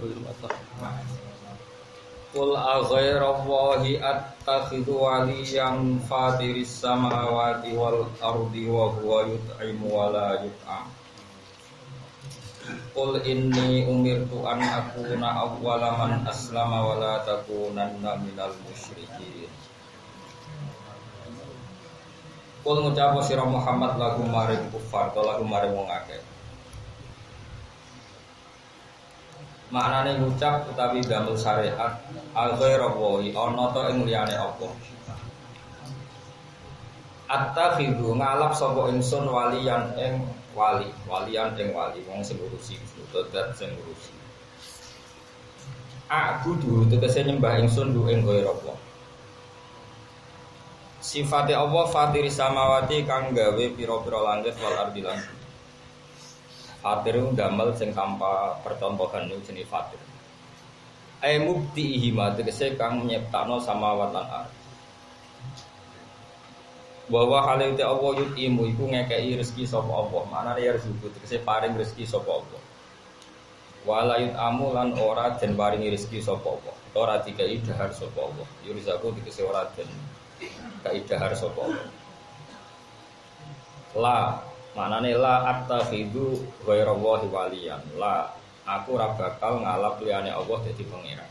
kulli mata. Qul aghairallahi attakhidhu waliyan fatiris samawati wal ardi wa huwa yut'imu wa la yut'am. Qul inni umirtu an akuna awwala man aslama wa la takunanna minal musyrikin. Qul ngucap sira Muhammad lagu maring kufar to lagu maring wong akeh. Maknane ngucap utawi damel syariat al-ghairallahi ana ta ing liyane apa. Attakhidhu ngalap sapa ingsun waliyan ing wali, waliyan ing wali wong sing ngurusi, dadi sing ngurusi. A'budu tegese nyembah ingsun du ing ghairallah. Sifate Allah fatiri samawati kang gawe pira-pira langit wal ardi lan. Fatir damel sing tanpa percontohan niku jenenge fatir. Ai mubtihi ma tegese kang nyiptakno samawat lan ardh. Wa hale te Allah yutimu iku ngekeki rezeki sapa Allah. Manane ya rezeki tegese paring rezeki sapa Allah. Wa la yutamu lan ora den paringi rezeki sapa Allah. Ora dikai dahar sapa Allah. Yurizaku tegese ora den kai dahar sapa Allah. La maknane la attakhidhu ghairallahi waliyan. La aku ora bakal ngalap liyane Allah dadi pangeran.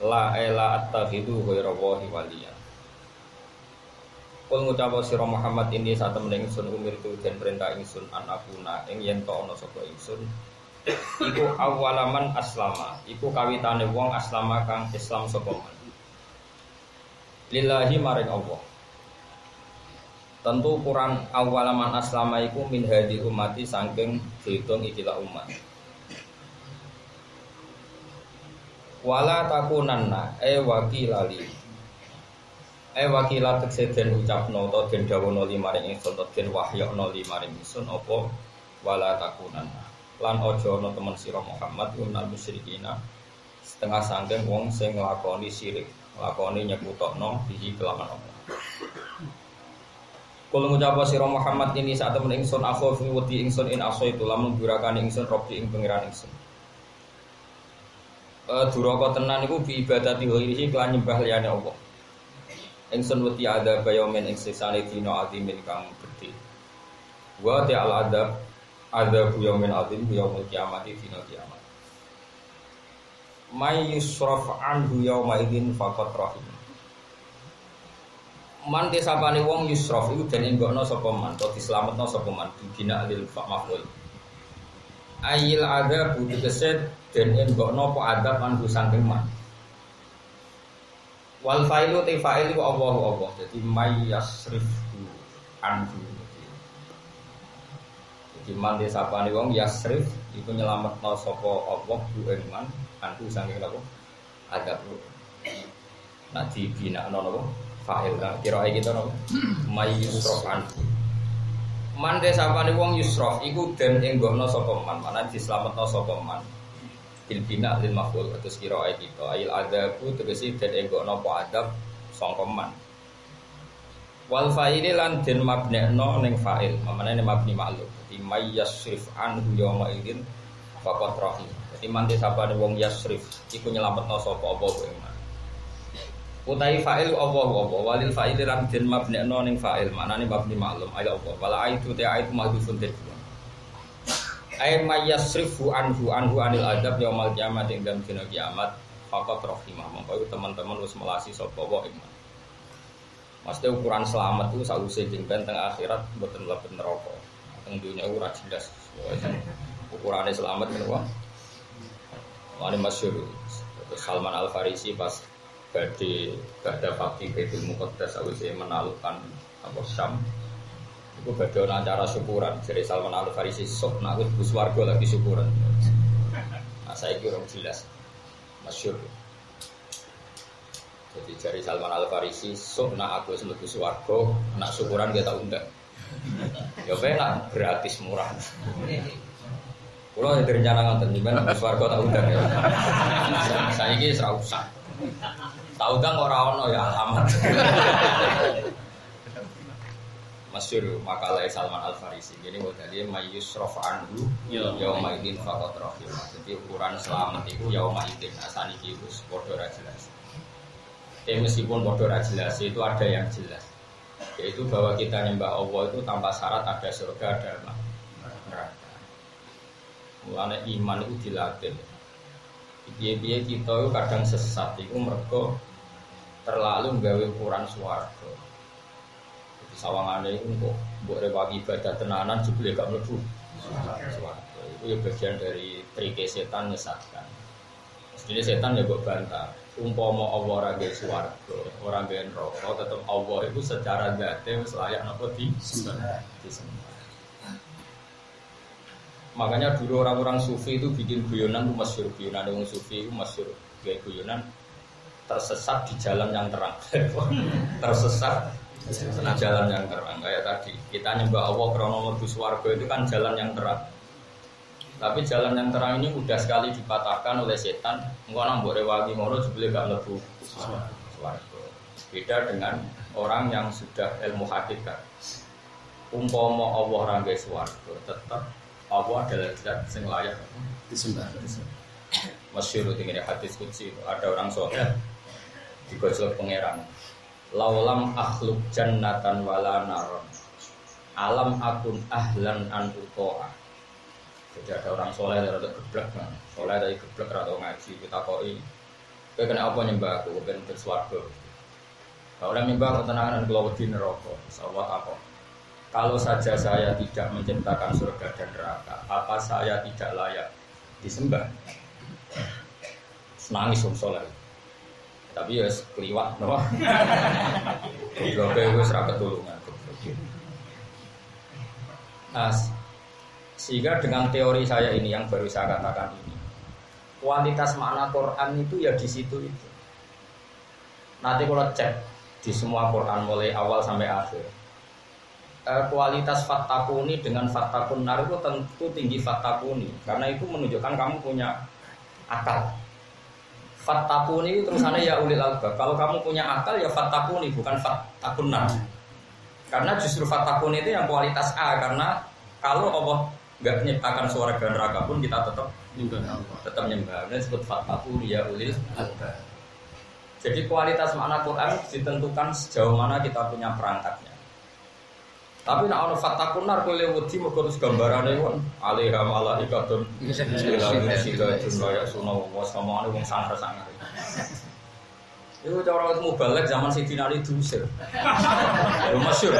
La ela attakhidhu ghairallahi waliyan. Kul ngucap sira Muhammad ini sak temene ingsun umir tu den perintah ingsun anakuna ing yen to ana sapa ingsun iku awalaman aslama iku kawitane wong aslama kang Islam sapa man. Lillahi maring Allah. Tentu Quran awalaman aslama iku min hadi umati saking diitung ikilah umat. Wala takunanna wakilali. Wakilat teksen ucapno to den dawono limaring ingsun to den wahyakno limaring ingsun apa wala takunanna. Lan aja ana temen sira Muhammad unal musyrikina setengah saking wong sing nglakoni syirik, nglakoni nyekutokno bihi kelawan Allah. Kul ngucap sira Muhammad ini sak temen ingsun akhofi wedi ingsun in asaitu lamun durakane ingsun robbi ing pangeran ingsun. Duraka tenan iku bi ibadati ghairihi kelan nyembah liyane Allah. Ingsun wedi adab bayomen ing sesane dina azimin kang gedhe. Wa ta'al adab yaumil azim yaumul kiamat dina kiamat. May yusraf anhu yauma idzin faqat rahim. Man desapane wong yusraf iku den enggokno sapa man, to dislametno sapa man dina lil maf'ul. Ayil adab tegese den enggokno apa adab anhu saking man. Wal failu te fa'il iku Allah. Jadi may yasrifu anhu. Jadi man desapane wong yasrif iku nyelametno sapa Allah ku ing man anhu saking apa? Adab. Nah dibinakno napa? Fa'il kan kira kita napa? May yusraf anhu. Man desapane wong yusraf iku den enggokno sapa man, mana dislametno sapa man. Bina lil maf'ul terus kira kita ayil adabu tegese den enggokno apa adab sangka man. Wal fa'il lan den mabnekno ning fa'il mamane mabni ma'luf dadi may yasrif anhu yauma idzin faqat rahim. Dadi mante sapane wong yasrif iku nyelametno sapa apa ing man. Utai fa'il Allah walil fa'il lan den mabnekno ning fa'il maknane mabni ma'lum ayil Allah wala aitu ta aitu mahdhufun tadbir. Ay mayyasrifu anhu anil adab yaumil kiamat ing dalem dina kiamat faqat rahimah mongko teman-teman wis melasi sapa wae iman. Maksudnya ukuran selamat itu sausé jengben teng akhirat mboten mlebu neraka. Teng dunya ora jelas. Ukurane selamat menapa? Wali masyhur Salman Al Farisi pas badhe fakih Baitul Muqaddas sausé menaklukkan apa Syam. Iku badhe ana acara syukuran jare Salman Al Farisi sok nak wis swarga lagi syukuran. Nah saiki ora jelas. Masyhur. Jadi jare Salman Al Farisi sok nak aku wis mlebu swarga, nak syukuran dia tak undang. Ya penak gratis murah. Kulo direncana ngoten nyimpen swarga tak undang ya. Saiki wis ora usah. Tak undang ora ono ya amat. Masyhur makalah Salman Al Farisi. Jadi modalnya mayusrof anhu yauma idin faqat rahim. Jadi ukuran selamat itu yauma idin asani itu padha ra jelas. Meskipun padha ra jelas itu ada yang jelas. Yaitu bahwa kita nyembah Allah itu tanpa syarat ada surga ada neraka. Mulane iman itu dilatih. Piye-piye kita itu kadang sesat itu mergo terlalu nggawe ukuran swarga. Sawangane iku kok mbok rewaki ibadah tenanan jebule gak mlebu swarga. Itu ya bagian dari trik setan nyesatkan. Mestine setan ya mbok bantah. Umpama Allah ora gawe swarga, ora gawe neraka, tetep Allah itu secara dzate wis layak napa disembah. Makanya dulu orang-orang sufi itu bikin guyonan, masyhur guyonan orang sufi itu masyhur gawe guyonan tersesat di jalan yang terang. Tersesat di jalan yang terang kayak tadi kita nyembah Allah krana mlebu swarga itu kan jalan yang terang. Tapi jalan yang terang ini mudah sekali dipatahkan oleh setan. Engko nang mbok rewangi ngono jebule gak mlebu swarga. Beda dengan orang yang sudah ilmu hakikat. Umpama Allah ora nggawe swarga, tetap Allah adalah zat sing layak disembah. Masyhur dengan hadis qudsi ada orang saleh digojlok pangeran. Laulam akhluk jannatan wala naron alam akun ahlan an utoa. Jadi ada orang soleh dari geblek kan, soleh dari geblek atau ngaji kita koi. Kau kena apa nyembah aku, ben berswarga. Kalau nyembah ketenangan dan kelawati neraka, sawat apa? Kalau saja saya tidak menciptakan surga dan neraka, apa saya tidak layak disembah? Nangis soleh. Tapi ya keliwat, no? Goblok wis ra ketulungan. Nah, sehingga dengan teori saya ini yang baru saya katakan ini, kualitas makna Quran itu ya di situ itu. Nanti kalau cek di semua Quran mulai awal sampai akhir, kualitas fattakuni dengan fattakun nar itu tentu tinggi fattakuni, karena itu menunjukkan kamu punya akal. Fattakuni terusannya ya ulil albab. Kalau kamu punya akal ya fattakuni bukan fattakunna. Karena justru fattakuni itu yang kualitas A. Karena kalau Allah nggak menciptakan surga dan neraka pun kita tetap nyembah. Ini disebut fattakuni ya ulil albab. Jadi kualitas makna Quran ditentukan sejauh mana kita punya perangkatnya. Tapi nak ono fatakun nar kowe wedi mergo terus gambarane kon alaiha malaikatun ilahi sigatun ya sunah wa samane wong sangar-sangar. Iku cara mubalek zaman Sayyidina Ali diusir. Yo masyhur.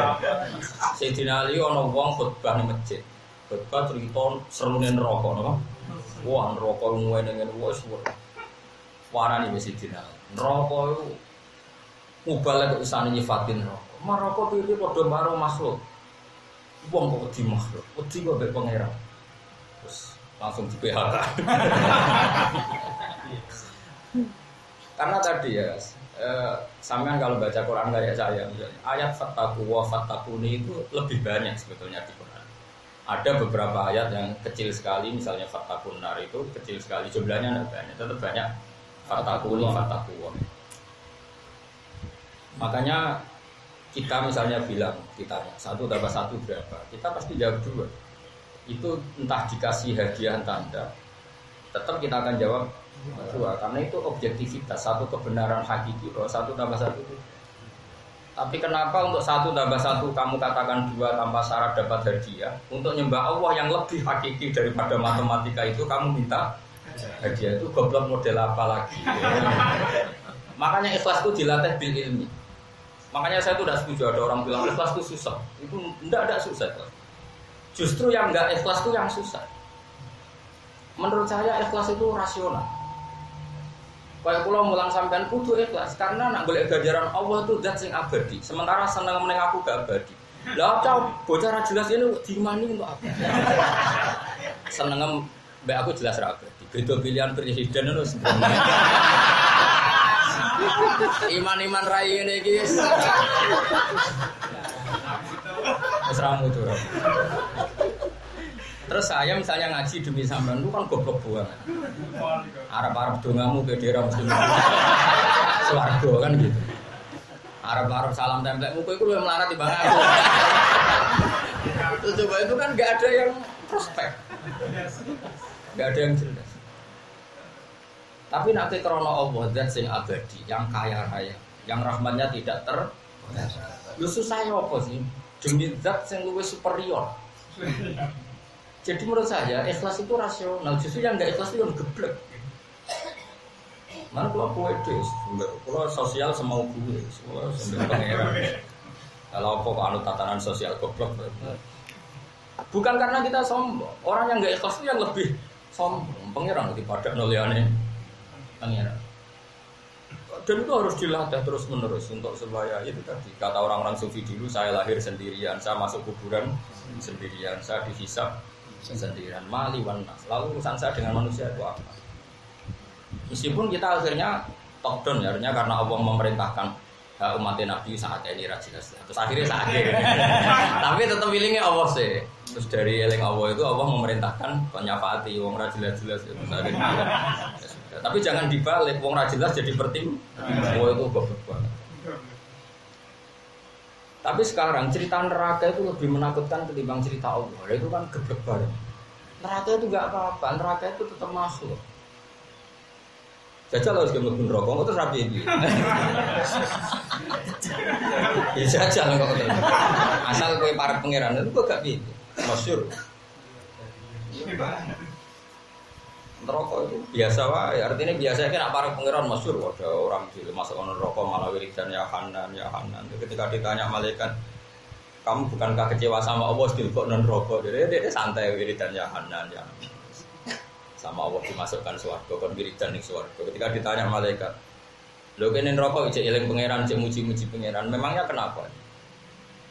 Sayyidina Ali ono wong khutbah ning masjid. Khutbah cerita serune neraka napa? Wah neraka ngene-ngene wis warani wis Sayyidina Ali. Neraka iku mubalek kok isane nyifatin neraka. Neraka piye padha karo makhluk. Wong kok wedi makhluk, wedi kok mbek pangeran. Terus langsung di PHK. Karena tadi ya, sampean kalau baca Quran kayak saya, ayat fattaku wa fattakuni itu lebih banyak sebetulnya di Quran. Ada beberapa ayat yang kecil sekali, misalnya fattakun nar itu kecil sekali, jumlahnya tidak banyak, tetap banyak fattakuni, fattaku wa. Makanya kita misalnya bilang, ditanya 1 tambah 1 berapa? Kita pasti jawab 2. Itu entah dikasih hadiah tanda, tetap kita akan jawab 2. Karena itu objektivitas, satu kebenaran hakiki bahwa 1 tambah 1 itu. Tapi kenapa untuk 1 tambah 1 kamu katakan 2 tanpa syarat dapat hadiah? Untuk nyembah Allah yang lebih hakiki daripada matematika itu kamu minta hadiah. Itu goblok model apa lagi? Makanya ikhlas itu dilatih bil ilmi. Makanya saya tuh tidak setuju ada orang bilang ikhlas itu susah. Itu tidak susah. Justru yang enggak ikhlas itu yang susah. Menurut saya ikhlas itu rasional. Kayak kula mulang sampean kudu ikhlas karena nak golek ganjaran Allah itu zat sing abadi. Sementara seneng meneng aku gak abadi. Lah cah bocah ra jelas ini dimani untuk apa? Seneng mbek aku jelas ra abadi. Beda pilihan presiden itu sebenarnya. Iman-iman rai ini guys. Mesramu tuh. Terus saya misalnya ngaji demi sampean itu kan goblok banget. Arab-arab dongamu ke daerah muslim. Swarga kan gitu. Arab salam template muka itu yang melarat di bang aku. Terus coba itu kan nggak ada yang prospek, nggak ada yang jelas. Tapi nanti karena Allah zat sing abadi, yang kaya raya, yang rahmatnya tidak lu susah ya apa sih? Demi zat yang lebih superior. Jadi menurut saya ikhlas itu rasional, justru yang nggak ikhlas itu yang geblek. Mana kalau poetis, kalau sosial semau gue, semua sambil pangeran. Kalau apa anut tatanan sosial goblok. Bukan karena kita sombong, orang yang nggak ikhlas itu yang lebih sombong. Pangeran daripada noliane pangeran. Dan itu harus dilatih terus menerus untuk supaya itu tadi kata orang-orang sufi dulu, saya lahir sendirian, saya masuk kuburan sendirian, saya dihisab sendirian, mali wan nas. Lalu urusan saya dengan manusia itu apa? Meskipun kita akhirnya top down ya, artinya karena Allah memerintahkan umat Nabi saat ini jelas. Terus akhirnya sakit. Tapi tetap pilihnya Allah sih. Terus dari eling Allah itu Allah memerintahkan penyafaati wong ra jelas-jelas itu. Tapi jangan dibalik wong ra jelas jadi bertim. Oh itu goblok banget. Tapi sekarang cerita neraka itu lebih menakutkan ketimbang cerita Allah. Itu kan geblek banget. Neraka itu enggak apa-apa, neraka itu tetap makhluk. Jajal harus gemuk rokok, itu rapi ini. Bisa jajal kok. Asal kue para pangeran itu kok gak gitu. Masyur. Rokok itu biasa wae, artinya biasa kan para pangeran masyur. Ada orang masuk rokok malah wiridan ya Hanan. Ketika ditanya malaikat, kamu bukankah kecewa sama Allah kok non rokok? Jadi dia santai wiridan ya Hanan ya. Sama Allah dimasukkan swarga kon wiridan ning swarga. Ketika ditanya malaikat, lho kene rokok ijek eling pangeran, ijek muji-muji pangeran. Memangnya kenapa?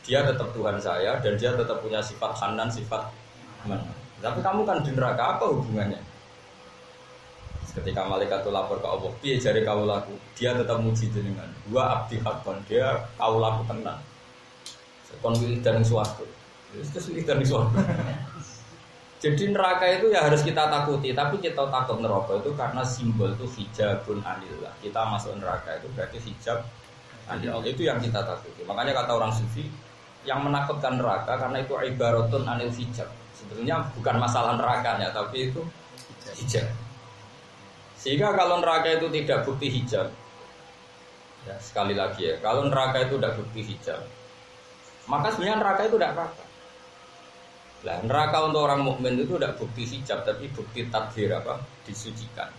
Dia tetap Tuhan saya dan dia tetap punya sifat Hanan, sifat Manan. Tapi kamu kan di neraka, apa hubungannya? Ketika malaikat itu lapor ke Allah, piye jare kaulaku? Dia tetap muji jenengan. Dua abdi hakon, dia kaulaku tenang. Kon wiridan ning swarga. Terus wiridan ning swarga. Jadi neraka itu ya harus kita takuti, tapi kita takut neraka itu karena simbol itu hijabun anillah. Kita masuk neraka itu berarti hijab anillah. Itu yang kita takuti. Makanya kata orang sufi, yang menakutkan neraka karena itu ibaratun anil hijab. Sebetulnya bukan masalah nerakanya, tapi itu hijab. Sehingga kalau neraka itu tidak bukti hijab, ya sekali lagi ya, kalau neraka itu tidak bukti hijab, maka sebenarnya neraka itu tidak apa-apa. Nah, neraka untuk orang mukmin itu tidak bukti hijab, tapi bukti takdir apa? Disucikan.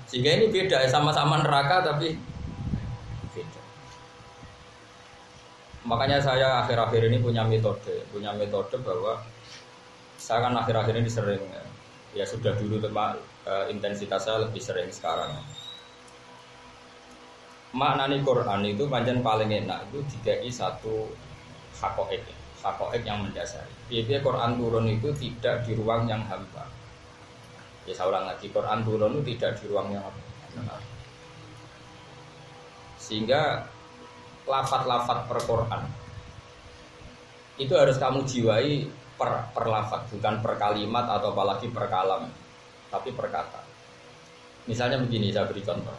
Sehingga ini beda, sama-sama neraka tapi beda. Makanya saya akhir-akhir ini punya metode bahwa saya kan akhir-akhir ini sering ya sudah dulu intensitas saya lebih sering sekarang. Maknani Quran itu pancen paling enak itu dikai satu hakoek yang mendasari. Jadi Quran turun itu tidak di ruang yang hampa. Ya saya ulang lagi, Quran turun itu tidak di ruang yang hampa. Sehingga lafat-lafat per Quran itu harus kamu jiwai per lafat, bukan per kalimat atau apalagi per kalam, tapi per kata. Misalnya begini, saya beri contoh.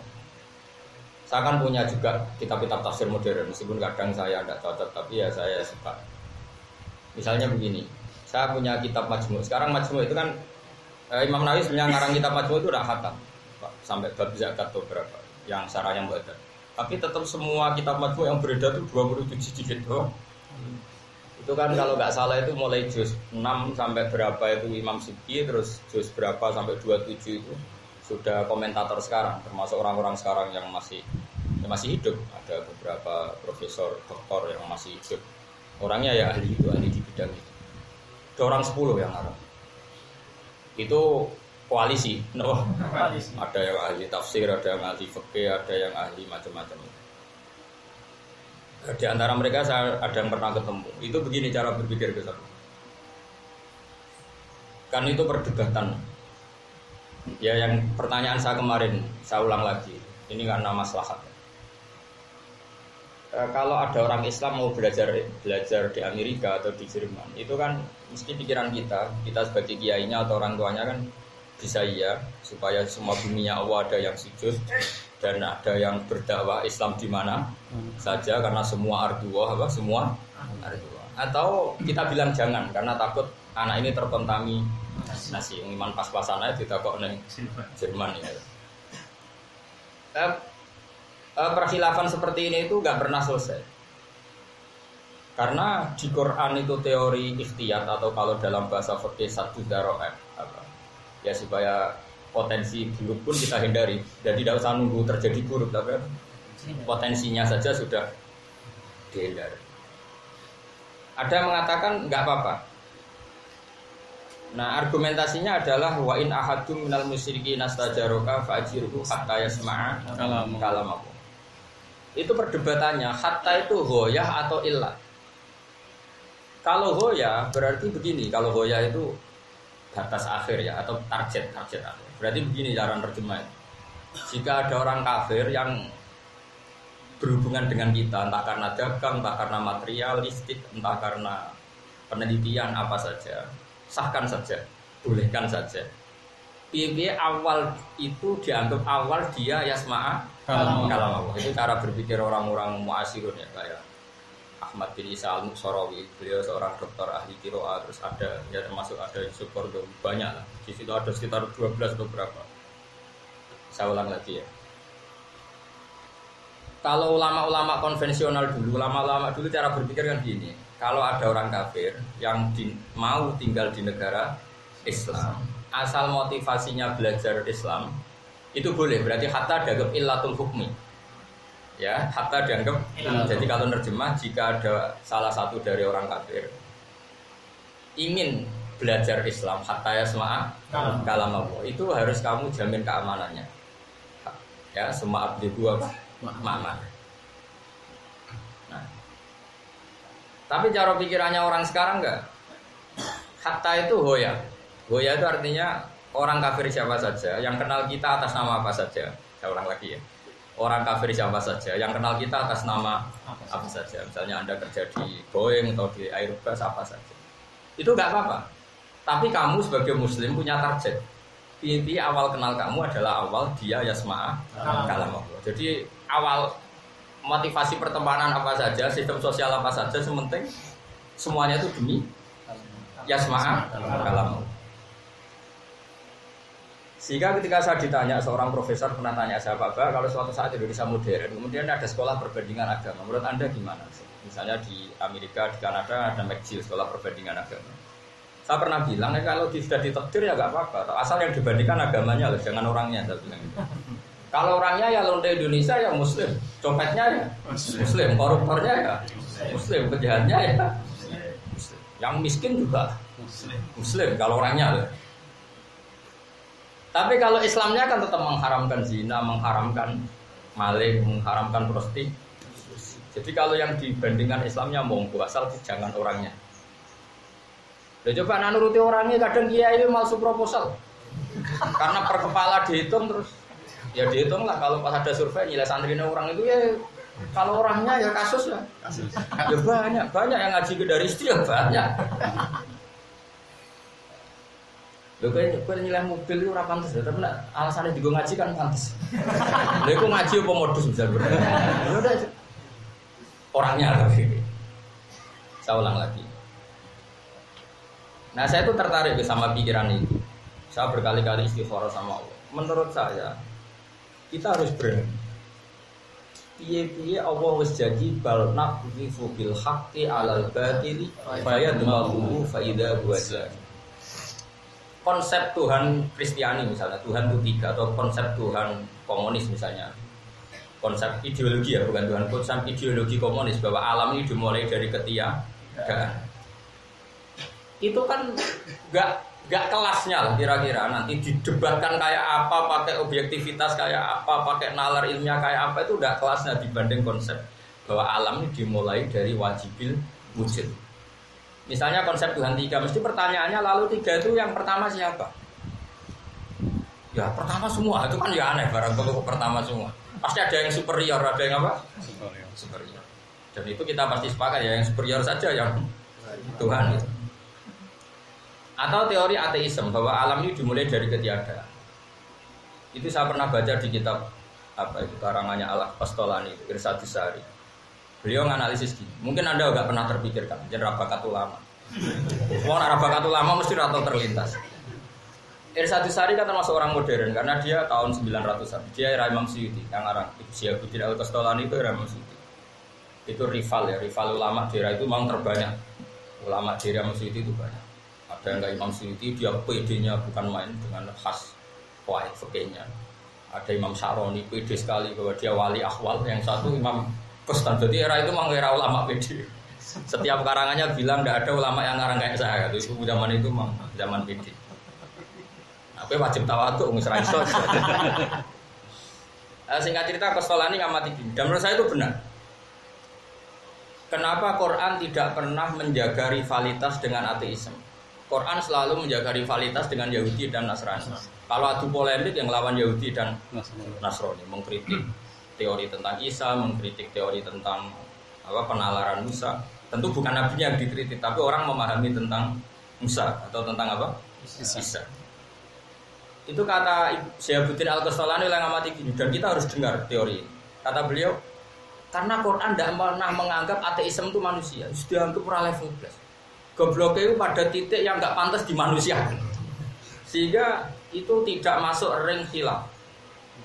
Saya kan punya juga kitab-kitab tafsir modern, meskipun kadang saya tidak cocok, tapi ya saya suka. Misalnya begini, saya punya kitab Majmu'. Sekarang Majmu' itu kan Imam Nawawi sebenarnya ngarang kitab Majmu' itu udah khatam sampai bab zakat beberapa yang syarah yang badan. Tapi tetap semua kitab Majmu' yang beredar itu 27 jilid doang. Itu kan kalau nggak salah itu mulai juz 6 sampai berapa itu Imam Subki, terus juz berapa sampai 27 itu sudah komentator sekarang, termasuk orang-orang sekarang yang masih hidup. Ada beberapa profesor, doktor yang masih hidup. Orangnya ya ahli di bidang itu. Ada orang 10 yang ngarang. Itu koalisi. No. Ada yang ahli tafsir, ada yang ahli fikih, ada yang ahli macam-macam. Di antara mereka saya ada yang pernah ketemu. Itu begini cara berpikir ke saya. Kan itu perdebatan. Ya yang pertanyaan saya kemarin, saya ulang lagi. Ini karena maslahat. Kalau ada orang Islam mau belajar di Amerika atau di Jerman, itu kan mesti pikiran kita sebagai kiainya atau orang tuanya kan bisa iya supaya semua buminya Allah ada yang sujud, dan ada yang berdakwah Islam di mana saja karena semua ardua semua ardua. Atau kita bilang jangan karena takut anak ini terkontaminasi. Iman pas-pasan aja ditakok neng Jerman ya. Perkhilafan seperti ini itu nggak pernah selesai. Karena di Quran itu teori ikhtiyat atau kalau dalam bahasa fikih satu daro'at ya supaya potensi buruk pun kita hindari dan tidak usah nunggu terjadi buruk, tapi potensinya saja sudah dihindari. Ada yang mengatakan nggak apa-apa. Nah argumentasinya adalah wa in ahadum minal musyrikin nastajaroka fa'ajirhu hatta yasma'a kalamahu. Itu perdebatannya hatta itu ghoyah atau illah. Kalau ghoyah berarti begini, kalau ghoyah itu batas akhir ya atau target akhir. Berarti begini cara terjemah. Jika ada orang kafir yang berhubungan dengan kita, entah karena dagang, entah karena materialistik, entah karena penelitian apa saja, sahkan saja, bolehkan saja. Piye awal itu dianggap awal dia yasma'a kalam Allah. Itu cara berpikir orang-orang mu'asirun ya, kayak Ahmad bin Isa al-Muqsarawi, beliau seorang dokter ahli qiraat, terus ada ya termasuk ada Yusuf Qaradawi, banyak lah. Di situ ada sekitar 12 atau berapa. Saya ulang lagi ya. Kalau ulama-ulama konvensional dulu, ulama-ulama dulu cara berpikir kan gini. Kalau ada orang kafir yang mau tinggal di negara Islam, asal motivasinya belajar Islam, itu boleh. Berarti hatta dianggap illatul hukmi. Ya, hatta dianggap. Jadi kalau nerjemah, jika ada salah satu dari orang kafir ingin belajar Islam, hatta yasma'a kalam Allah, itu harus kamu jamin keamanannya. Ya, semua abdi gua mama. Nah, tapi cara pikirannya orang sekarang enggak. Hatta itu hoya. Hoya itu artinya orang kafir siapa saja yang kenal kita atas nama apa saja. Saya ulang lagi ya. Orang kafir siapa saja yang kenal kita atas nama apa saja. Misalnya Anda kerja di Boeing atau di Airbus apa saja. Itu enggak apa-apa. Tapi kamu sebagai muslim punya target. Inti awal kenal kamu adalah awal dia yasma'a kalam Allah. Jadi awal motivasi pertemanan apa saja, sistem sosial apa saja, sementing semuanya itu demi yasma'a kalam Allah. Sehingga ketika saya ditanya, seorang profesor pernah tanya saya, Pak, kalau suatu saat Indonesia modern, kemudian ada sekolah perbandingan agama, menurut Anda gimana? Misalnya di Amerika, di Kanada ada McGill, sekolah perbandingan agama. Saya pernah bilang, kalau sudah ditakdir ya nggak apa-apa, asal yang dibandingkan agamanya loh, jangan orangnya. Saya bilang gitu. Kalau orangnya ya lonte Indonesia ya Muslim, copetnya ya Muslim, koruptornya ya Muslim, penjahatnya ya Muslim. Yang miskin juga Muslim kalau orangnya loh. Tapi kalau Islamnya kan tetap mengharamkan zina, mengharamkan maling, mengharamkan prostitusi. Jadi kalau yang dibandingkan Islamnya monggo, asal jangan orangnya. Udah coba nuruti orangnya, kadang kiai itu masuk proposal. Karena per kepala dihitung terus. Ya dihitung lah kalau pas ada survei nilai santrinya orang itu ya kalau orangnya ya kasus lah. Ya banyak yang ngaji dari istri ya banyak. Lho kowe nilai mobil itu ora pantes, tapi nek alasane digo ngaji kan pantes. Lha iku ngaji apa modus bisa bener. Ya udah orangnya tapi. Saya ulang lagi. Nah, saya itu tertarik sama pikiran itu. Saya berkali-kali istikharah sama Allah. Menurut saya kita harus berani. Piye-piye Allah wis janji bal naqdhifu bil haqqi 'alal batili fa yadmaghu fa idza huwa zahir. Konsep Tuhan Kristiani misalnya, Tuhan itu tiga, atau konsep Tuhan komunis misalnya, konsep ideologi ya, bukan Tuhan, konsep ideologi komunis bahwa alam ini dimulai dari ketiadaan. Itu kan gak kelasnya lah kira-kira, nanti didebatkan kayak apa, pakai objektivitas kayak apa, pakai nalar ilmiah kayak apa, itu udah kelasnya dibanding konsep bahwa alam ini dimulai dari wajibil wujud. Misalnya konsep Tuhan tiga, mesti pertanyaannya lalu tiga itu yang pertama siapa? Ya pertama semua, itu kan ya aneh barang kalau pertama semua. Pasti ada yang superior, ada yang apa? Superior. Dan itu kita pasti sepakat ya, yang superior saja yang Tuhan itu. Atau teori ateisme bahwa alam ini dimulai dari ketiadaan. Itu saya pernah baca di kitab apa itu karangannya Al-Qastolani, Irsyadus Sari. Beliau nganalisis gini. Mungkin Anda enggak pernah terpikirkan, jeneng bakat ulama. Mau bakat ulama mesti rata terlintas. Irsyadus Sari kan termasuk orang modern karena dia tahun 900-an. Dia era Imam Suyuti, yang orang Syihabuddin Al-Qastolani itu era Imam Suyuti. Itu rival ulama daerah itu memang terbanyak. Ulama daerah Imam Suyuti itu banyak. Ada yang enggak Imam Suyuti, dia PD-nya bukan main dengan khas wahid fikihnya. Ada Imam Syaroni, PD sekali bahwa dia wali akhwal. Yang satu Imam Kustan. Jadi era itu memang era ulama PD. Setiap karangannya bilang tidak ada ulama yang ngarang kayak saya. Itu zaman itu memang zaman PD. Tapi wajib tawadhu ngisra iso. Singkat cerita Qastolani ngamati gini. Dan menurut saya itu benar. Kenapa Quran tidak pernah menjaga rivalitas dengan ateisme? Quran selalu menjaga rivalitas dengan Yahudi dan Nasrani. Kalau adu polemik yang lawan Yahudi dan Nasrani, mengkritik teori tentang Isa, mengkritik teori tentang penalaran Musa. Tentu bukan nabinya yang dikritik, tapi orang memahami tentang Musa atau tentang apa? Isa. Itu kata Syihabuddin Al-Qastolani yang ngamati gini, dan kita harus dengar teori. Kata beliau, karena Quran tidak pernah menganggap ateisme itu manusia, sudah dianggap ora level plus. Gobloknya itu pada titik yang nggak pantas dimanusiakan, sehingga itu tidak masuk ring khilaf,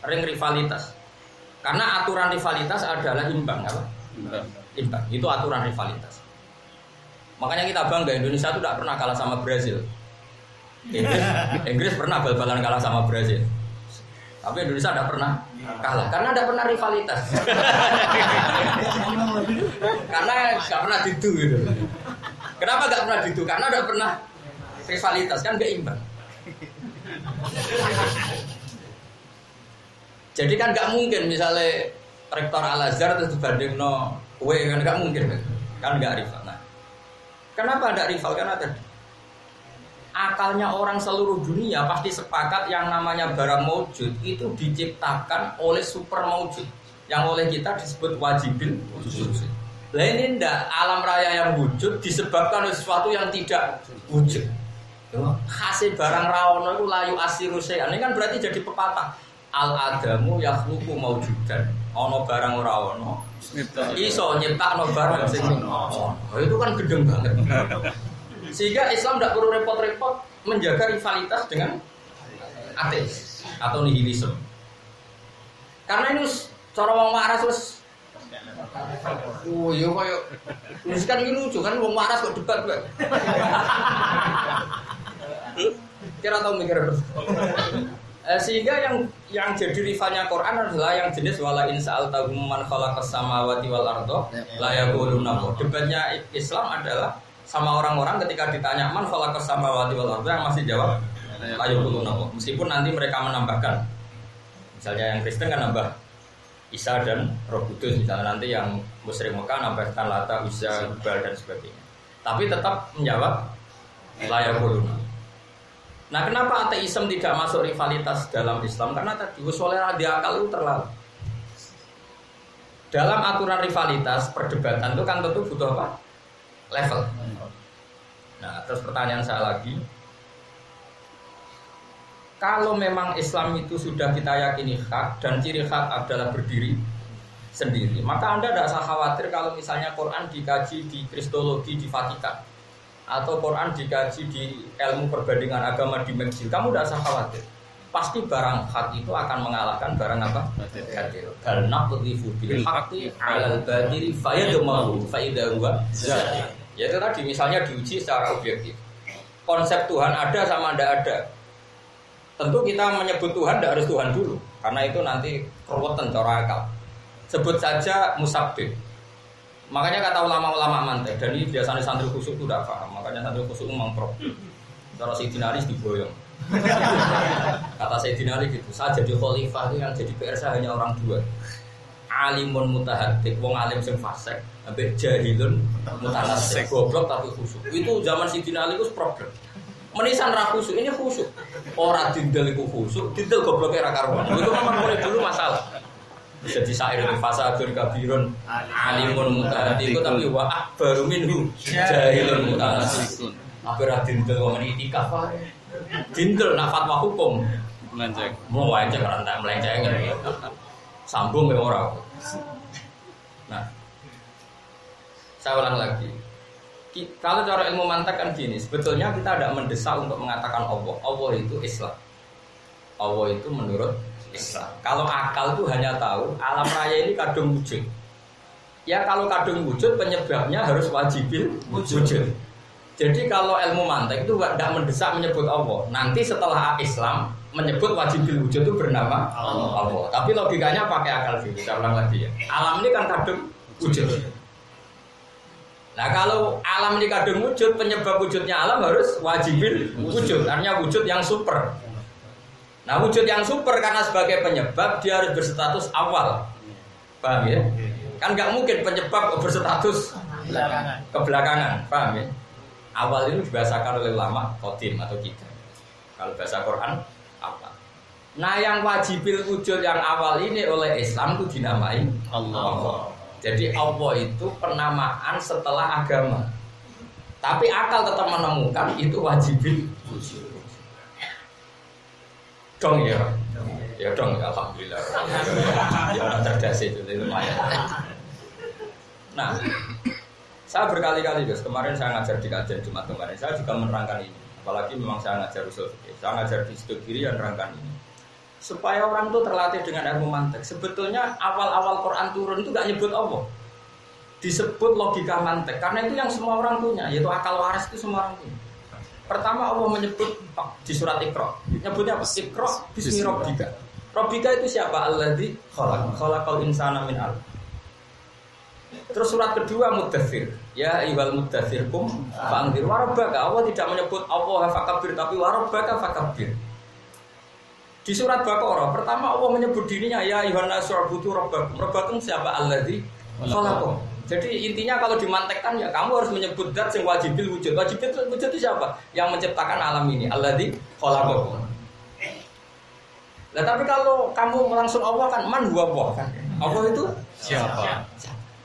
ring rivalitas. Karena aturan rivalitas adalah imbang, apa? Imbang. Itu aturan rivalitas. Makanya kita bangga Indonesia itu tidak pernah kalah sama Brazil. Inggris pernah bal-balan kalah sama Brazil. Tapi Indonesia tidak pernah kalah karena tidak pernah rivalitas. Karena nggak pernah didu gitu. Kenapa nggak pernah didu? Karena tidak pernah rivalitas, kan nggak imbang. Jadi kan nggak mungkin misalnya rektor Al-Azhar terus dibanding kan nggak mungkin kan nggak rival. Nah, kenapa ada rival? Karena tadi akalnya orang seluruh dunia pasti sepakat yang namanya barang maujud itu diciptakan oleh super maujud yang oleh kita disebut wajibin wujud. Lah ini ndak alam raya yang wujud disebabkan oleh sesuatu yang tidak wujud. Hasil barang rawono itu layu asiru sayan. Ini kan berarti jadi pepatah. Al-adamu yakhluqu maujudan. Ono barang ora ono. Iso nyiptakno barang sing ono. Itu kan gedeng banget. Sehingga Islam tidak perlu repot-repot menjaga rivalitas dengan ateis atau nihilisme. Karena ini cara wong waras wis yo koyo wis kan iki lucu kan wong waras kok debat kok. Kira tau mikir. Sehingga yang jadi rivalnya Quran adalah yang jenis wala in sa'altahum man khalaqas samawati wal arda la yaquluna. Debatnya Islam adalah sama orang-orang ketika ditanya man khalaqas samawati wal arda yang masih jawab la yaquluna. Meskipun nanti mereka menambahkan. Misalnya yang Kristen kan nambah Isa dan Roh Kudus, misalnya nanti yang musyrik Mekah nambahkan Lata, Uzza, Hubal dan sebagainya. Tapi tetap menjawab la yaquluna. Nah, kenapa ateisme tidak masuk rivalitas dalam Islam? Karena tadi usulnya di akal itu terlalu. Dalam aturan rivalitas perdebatan itu kan tentu butuh apa? Level. Nah, terus pertanyaan saya lagi, kalau memang Islam itu sudah kita yakini hak dan ciri hak adalah berdiri sendiri, maka Anda tidak usah khawatir kalau misalnya Quran dikaji di Kristologi di Vatikan atau Quran dikaji di ilmu perbandingan agama di Mesir, kamu tidak usah khawatir. Pasti barang hak itu akan mengalahkan barang apa? Batil. Bal naqdhifu bil haqqi 'alal batili fayadmahu fa idza huwa zahir. Yaitu tadi misalnya diuji secara objektif. Konsep Tuhan ada sama tidak ada. Tentu kita menyebut Tuhan tidak harus Tuhan dulu, karena itu nanti keruwetan cara akal. Sebut saja musabbih. Makanya kata ulama-ulama mantek, dan ini biasanya santri khusyuk itu tidak paham. Makanya santri khusyuk memang problem. Cara Sayyidina Ali diboyong. Kata Sayyidina Ali gitu, saya jadi khalifah itu yang jadi PR saya hanya orang dua. Alimun mutahadik, wong alim sing fasik, ambek jahilun mutanasik, goblok tapi khusyuk. Itu zaman Sayyidina Ali itu problem. Menisan ra khusyuk, ini khusyuk. Ora dindel iku khusyuk, dindel gobloknya ra karuan. Itu memang mulai dulu masalah. Jadi syair di fasadun kabirun alimun mutahati itu tapi wa akbaru minhu jahilun mutanasikun. Akhirnya dintel wong ini itikaf wae. Dintel nak fatwa hukum melenceng. Mau aja karena melenceng. Sambung ya orang. Nah, saya ulang lagi. Kalau cara ilmu mantek kan gini, sebetulnya kita tidak mendesak untuk mengatakan Allah. Allah itu Islam. Allah itu menurut Islam. Kalau akal itu hanya tahu alam raya ini kadung wujud. Ya kalau kadung wujud penyebabnya harus wajibil wujud. Jadi kalau ilmu mantek itu tidak mendesak menyebut Allah. Nanti setelah Islam menyebut wajibil wujud itu bernama Allah. Tapi logikanya pakai akal dulu. Saya ulang lagi ya. Alam ini kan kadung wujud. Nah kalau alam ini kadung wujud, penyebab wujudnya alam harus wajibil wujud. Artinya wujud yang super. Nah wujud yang super karena sebagai penyebab dia harus berstatus awal. Paham ya? Kan nggak mungkin penyebab berstatus kebelakangan. Paham ya? Awal ini dibahasakan oleh ulama qadim atau kita. Kalau bahasa Quran apa? Nah yang wajibil wujud yang awal ini oleh Islam itu dinamai Allah. Jadi Allah itu penamaan setelah agama. Tapi akal tetap menemukan itu wajibil wujud. Dong ya. Ya dong, alhamdulillah. Ya orang cerdas itu lumayan. Nah, saya berkali-kali guys, kemarin saya ngajar di kajian Jumat kemarin, saya juga menerangkan ini. Apalagi memang saya ngajar usul fikih. Saya ngajar di Studio Kiri yang menerangkan ini. Supaya orang itu terlatih dengan ilmu mantek. Sebetulnya awal-awal Quran turun itu gak nyebut Allah. Disebut logika mantek. Karena itu yang semua orang punya. Yaitu akal waras itu semua orang punya. Pertama Allah menyebut di surat Iqra. Nyebutnya apa? Iqra bismi rabbika. Rabbika itu siapa? Alladzi khalaqal insana min 'alaq. Terus surat kedua Muddatsir. Ya ayyuhal muddatsir qum fa'anzir wa rabbaka. Allah tidak menyebut Allah fakabbir tapi wa rabbaka fakabbir. Di surat Baqarah pertama Allah menyebut dirinya ya ayyuhan nasu ubudu rabbakum. Rabbakum siapa? Alladzi khalaqakum. Jadi intinya kalau dimantekkan ya kamu harus menyebut zat yang wajibil wujud. Wajibil wujud itu siapa? Yang menciptakan alam ini. Alladzi khalaqakum. Nah tapi kalau kamu langsung Allah kan man huwa Allah kan. Allah itu siapa?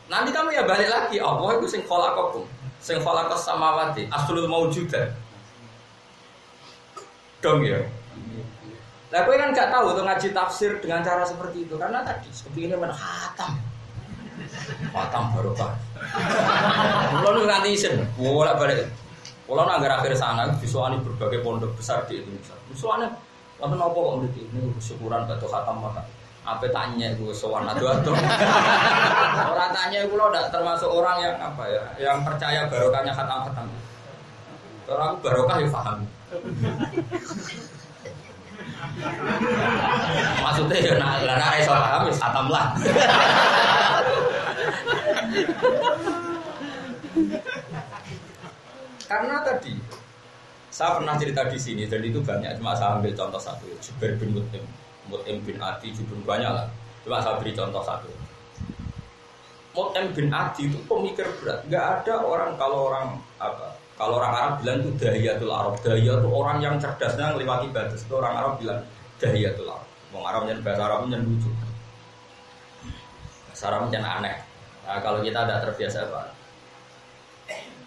Nanti kamu ya balik lagi Allah itu sing khalaqakum. Sing khalaqas samawati aslul maujudat. Dong ya. Lah kowe kan gak tahu tuh ngaji tafsir dengan cara seperti itu karena tadi kepinginnya men khatam. Khatam barokah. Kulo nganti isin, bolak-balik. Kulo nang akhir sana disuani berbagai pondok besar di Indonesia. Disuani wonten apa kok mriki niku syukuran batu khatam maka. Ape tanya gue sowan ado-ado. Ora tanya kulo ndak termasuk orang yang apa ya, yang percaya barokahnya khatam-khatam. Orang barokah ya paham. Maksudnya ya nak iso paham wis khatam lah. Karena tadi saya pernah cerita di sini dan itu banyak, cuma saya ambil contoh satu, Jubair bin Mut'im bin Adi, Jubair banyak lah. Cuma saya beri contoh satu. Mut'im bin Adi itu pemikir berat. Enggak ada orang kalau orang Arab bilang itu dahiyatul Arab. Dahiyah itu orang yang cerdasnya melewati batas. Itu orang Arab bilang dahiyatul Arab. Wong Arab yang bahasa Arabnya lucu. Bahasa Arabnya aneh. Nah, kalau kita tidak terbiasa Pak.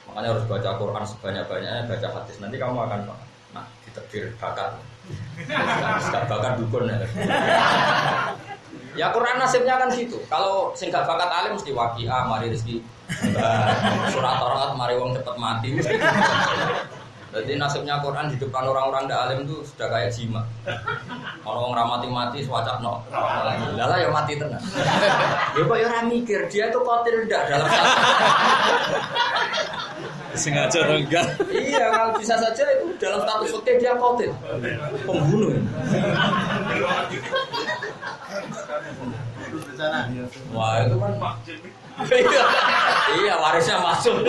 Makanya harus baca Quran sebanyak-banyaknya, baca hadis. Nanti kamu akan nah ditakdir bakat. Enggak bakat dukun ya. Ya Quran nasibnya kan gitu. Kalau sing gak bakat alim mesti waqiah, mari rezeki. Surat Torat mari wong cepet mati mesti. Jadi nasibnya Quran di depan orang-orang ndak alim itu sudah kayak jima. Kalau orang mati-mati swacakno. Lah ya mati tenan. Ya kok ya ora mikir dia itu qatil ndak dalam satu. Sengaja enggak. Iya, kalau bisa saja itu dalam status fikih dia qatil. Pembunuh. Wah, itu kan iya, warisnya masuk.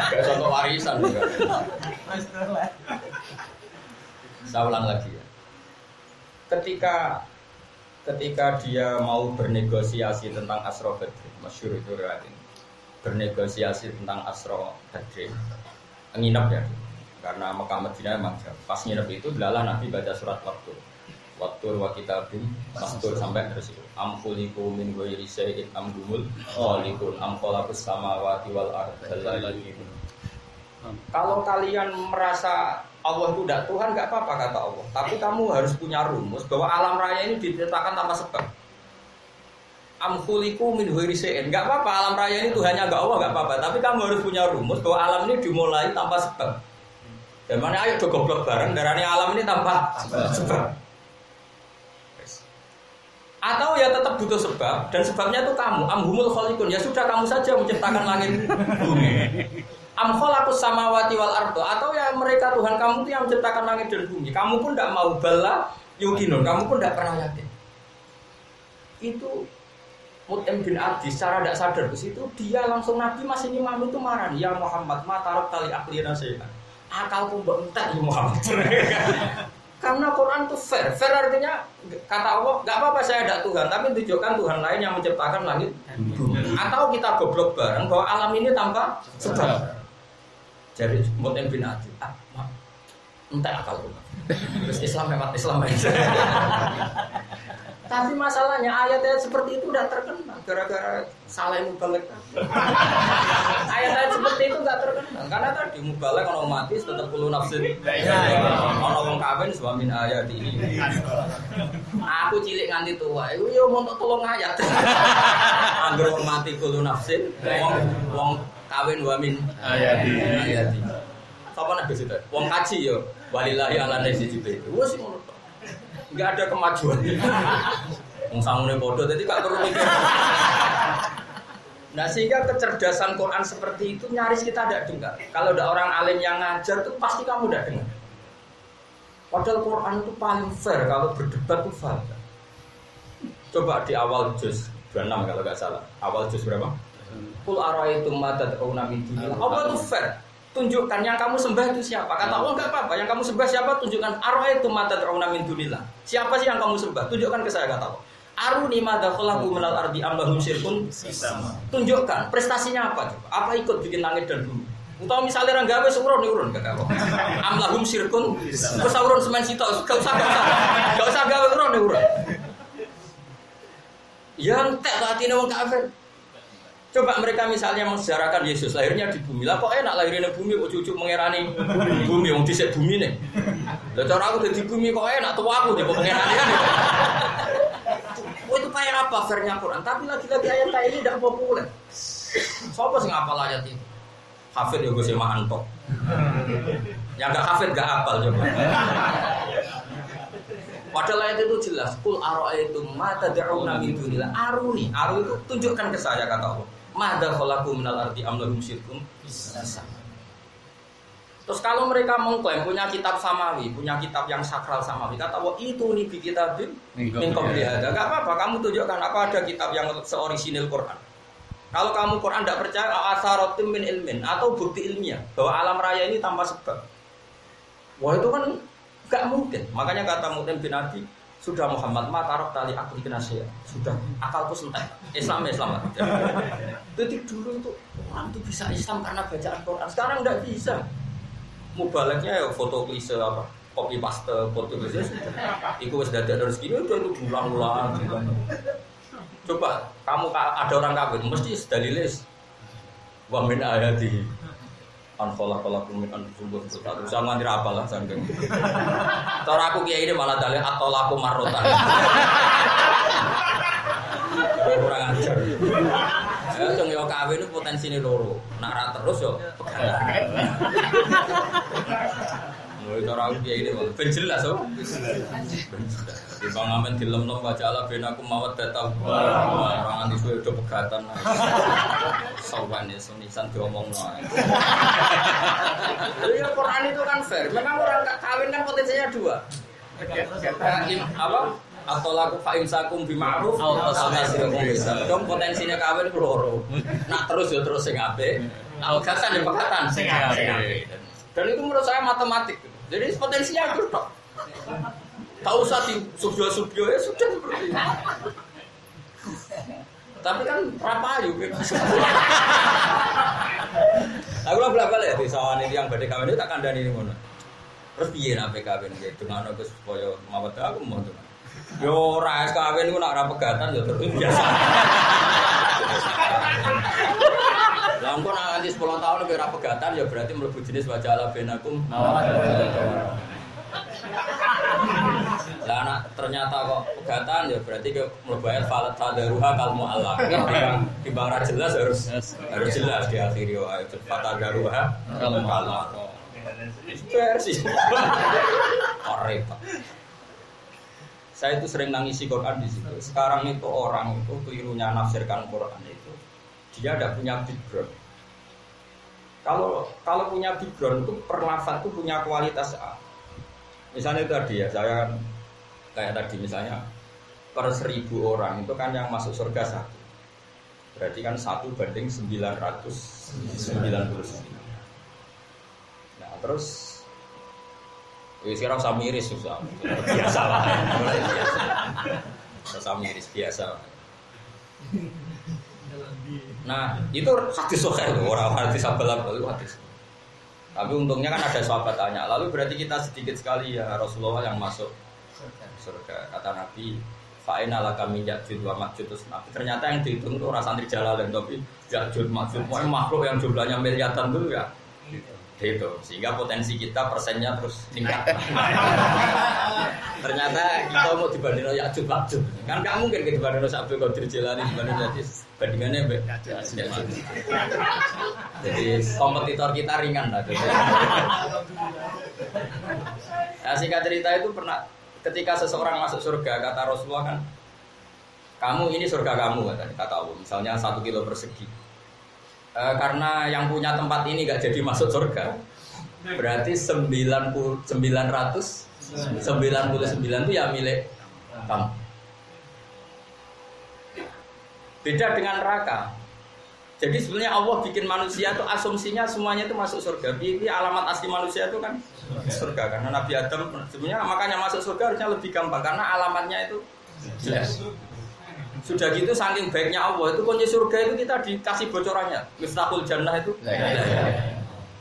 Kayak contoh warisan juga. Saya ulang lagi ya. Ketika dia mau bernegosiasi tentang Asra Badr, masyhur itu riwayat ini. Bernegosiasi tentang Asra Badr. Nginep ya. Karena Mekah Madinah memang jauh. Pas nginep itu adalah Nabi baca surat Waktu wa kitabim mastur sampai terus itu amkuliku min ghairi syai'in amdumul khaliqun am khalaqus samawati wal ardi. Kalau kalian merasa Allah itu tidak Tuhan enggak apa-apa kata Allah, tapi kamu harus punya rumus bahwa alam raya ini diciptakan tanpa sebab. Amkhuliku min ghairi syai'in. Enggak apa-apa alam raya ini Tuhannya enggak Allah enggak apa-apa, tapi kamu harus punya rumus bahwa alam ini dimulai tanpa sebab. Dan mana ayo do goblok bareng darani alam ini tanpa sebab. Atau ya tetap butuh sebab dan sebabnya itu kamu. Amhumul khaliqun, ya sudah kamu saja menciptakan langit bumi. Am khalaqus samawati wal ardo, atau ya mereka Tuhan kamu itu yang menciptakan langit dan bumi. Kamu pun tidak mau bala yukinun, kamu pun tidak pernah yakin. Itu Mut'im bin Adi secara tidak sadar ke situ dia langsung Nabi masih imam itu marah, ya Muhammad matarok tali aklina saya. Akalku mbok entek ya Muhammad. Karena Quran itu fair. Fair artinya kata Allah, enggak apa-apa saya ada Tuhan, tapi tunjukkan Tuhan lain yang menciptakan langit bumi. Atau kita goblok bareng bahwa alam ini tanpa sebab. Jadi Mut'im bin Adi, entek akalku. Terus Islam hemat Islam aja. Tapi masalahnya ayat-ayat seperti itu udah terkenal gara-gara salah mubalek. Ayat-ayat seperti itu nggak terkenal karena tadi mubalek kalau mati tetap perlu nafsin. Kalau orang kawin suamin ayat ini. Aku cilik nganti tua, itu yo mau tolong ayat. Anggur orang mati perlu nafsin, wong kawin wamin ayat ini. Apa nak begitu? Wong kaji yo walillahi ala nasi jibe. Wes ngono. Enggak ada kemajuan. Wong sangune padha dadi gak perlu mikir. Nah, sehingga kecerdasan Quran seperti itu nyaris kita tidak dengar. Kalau ada orang alim yang ngajar itu pasti kamu tidak dengar. Padahal Quran itu paling fair kalau berdebat itu fair. Coba di awal juz 26 kalau enggak salah. Awal juz berapa? Qul ara'aytum ma tad'una min dunillah. Apa itu fair? Tunjukkan yang kamu sembah itu siapa. Kata Allah enggak apa-apa. Yang kamu sembah siapa? Tunjukkan ara'aytum ma tad'una min dunillah. Siapa sih yang kamu sembah? Tunjukkan ke saya kata Allah. Aruni madza khalaqu minal ardi am lahum syirkun sama. Tunjukkan prestasinya apa coba? Apa ikut bikin langit dan bumi? Utawa misalnya orang gawe urun kata Allah. Am lahum syirkun terus urun semen sitok, enggak usah gawe urun. Yang tak hatine wong kafir. Coba mereka misalnya mensejarahkan Yesus lahirnya di bumi. Lah kok enak lahirnya di bumi kok cucu mengerani bumi wong dhisik bumi nih. Lah cara aku di bumi kok enak tua aku di mengerani kan. Oh itu kayak apa fairnya Quran? Tapi lagi-lagi ayat ini tidak populer. Siapa sih ngapal ayat itu? Hafid ya gue sih mantok. Yang gak hafid gak hafal coba. Padahal ayat itu jelas. Qul ara'aytum ma tad'una min dunillah. Aruni. Aru itu tunjukkan ke saya kata Allah. Madza khalaqu minal ardi am lahum syirkun sama. Terus kalau mereka mengklaim punya kitab samawi, punya kitab yang sakral samawi, kata Allah itu nih bi kitabim min qabli hada. Enggak apa-apa, kamu tunjukkan apa ada kitab yang seorisinil Quran. Kalau kamu Quran tidak percaya asaratim min ilmin atau bukti ilmiah bahwa alam raya ini tanpa sebab. Wah itu kan enggak mungkin. Makanya kata Mut'im bin Adi, sudah Muhammad matarok tali akli kenasya. Sudah akalku sentek. Islam. Jadi dulu itu orang itu bisa Islam karena bacaan Quran. Sekarang enggak bisa. Mubaleknya ya foto klise apa? Copy paste foto klise. Iku wis dadak terus gini itu ulang-ulang. Coba kamu ada orang kafir mesti dalilis wa min ayatihi an khalaqalakum min anfusikum terus sama ngira apalah sanggeng. Cara aku kiai ini malah dalil atolaku marrotan. Kurang ajar. Ya dong yo kawin itu potensine loro. Nak ra terus yo pegangan. Mulai cara aku kiai ini malah ben jelas oh. Di bang amen dilem-lem baca ala ben aku mawat datang. Orang anti suwe do pegatan. Sawane sunisan diomongno. Ya Quran itu kan fair. Memang orang kawin kan potensinya dua. Apa? Atau laku fa'imsakum bima'ruf atau tasrikum bisa. Dong potensinya kawin ku loro. Nak terus ya terus sing apik. Nak gatan ya pegatan sing apik. Dan itu menurut saya matematik. Jadi potensinya itu tok. Tak usah di subyo-subyo ya sudah seperti itu. Tapi kan rapayu aku lah bela-bela ya di sawane yang badhe kawin itu tak kandhani ngono. Terus piye nek kawin gitu ngono Gus supaya mawat aku mau to. Yo ora kawin ku nek ora pegatan ya terus biasa. Lah engko nek nganti 10 tahun nek ora pegatan ya berarti mlebu jenis wajala benakum mawat. Lah anak ternyata kok pegatan ya berarti ke mlebayat falat tadaruha kalmu Allah. Di bang jelas harus jelas di akhir yo falat tadaruha kalmu Allah. Versi. Repot. Saya itu sering nangisi Quran di situ. Sekarang itu orang itu kelirunya nafsirkan Quran itu dia tidak punya background. Kalau punya background itu perlafaz itu punya kualitas A. Misalnya itu tadi ya, saya kayak tadi misalnya per 1000 orang itu kan yang masuk surga 1. Berarti kan 1 banding 999. Nah terus sekarang usah miris susah. Biasa lah. Usah miris biasa. Nah itu hadis sahih loh, orang hadis abal-abal itu hadis. Tapi untungnya kan ada sahabat tanya, lalu berarti kita sedikit sekali ya Rasulullah yang masuk surga. Kata Nabi, fa'ina laka min Ya'jud wa Ma'jud. Ternyata yang dihitung itu orang santri Jalalain, tapi Ya'jud Ma'jud makhluk yang jumlahnya miliaran dulu ya. Gitu. Sehingga potensi kita persennya terus tingkat. Ternyata kita mau dibandingin Ya'jud Ma'jud. Kan nggak mungkin kita dibandingin Abdul Qadir Jilani dibandingin Ya'jud. Bandingannya Ya'jud. Jadi kompetitor kita ringan lah. Nah, singkat cerita itu pernah ketika seseorang masuk surga kata Rasulullah kan, kamu ini surga kamu kata Allah. Misalnya 1 kilo persegi. Karena yang punya tempat ini gak jadi masuk surga, berarti 999 itu ya milik kamu. Beda dengan neraka. Jadi sebenarnya Allah bikin manusia itu asumsinya semuanya itu masuk surga. Ini alamat asli manusia itu kan surga. Karena Nabi Adam sebenarnya makanya masuk surga harusnya lebih gampang karena alamatnya itu jelas. Sudah gitu saking baiknya Allah itu kunci surga itu kita dikasih bocorannya. Miftahul Jannah itu.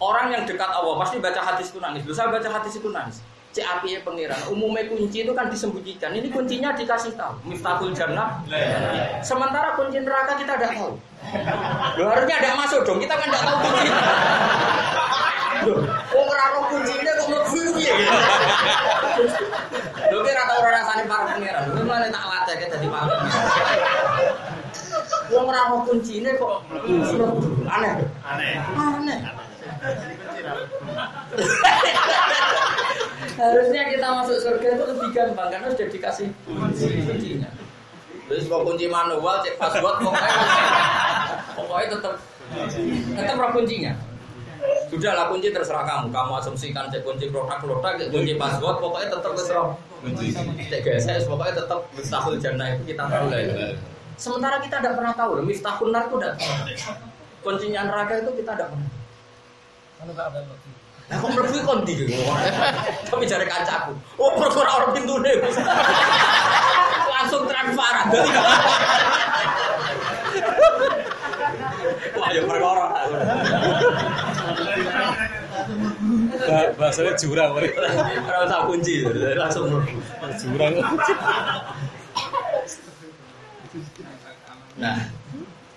Orang yang dekat Allah pasti baca hadis itu nangis. Saya baca hadis itu nangis. CAP pengiran. Umumnya kunci itu kan disembunyikan. Ini kuncinya dikasih tahu. Miftahul Jannah. Sementara kunci neraka kita tidak tahu. Loh, harusnya ada masuk dong. Kita kan tidak tahu kunci. Oh ngerasa kuncinya kok mlebu ya. Lho kira tau ora rasane para pengiran. Lu malah tak latih dadi malam. Wong ora ono kuncine kok aneh. Harusnya kita masuk surga itu lebih gampang karena sudah dikasih kuncinya. Terus kok kunci manual cek password pokoknya tetap kuncinya. Sudahlah kunci terserah kamu. Kamu asumsikan cek kunci produk, kunci password, pokoknya tetap terserah. Cek GSS, pokoknya tetap Miftahul Jannah itu kita tahu lah itu. Sementara kita tidak pernah tahu, Miftahul Nar itu tidak tahu. Kuncinya neraka itu kita tidak pernah. Nah kok mlebu kon ndi gitu. Tapi jare kancaku. Oh perkara orang pintune. Langsung transparan. Wah ya perkara. Bahasanya jurang mereka. Ora usah kunci, langsung jurang. Nah,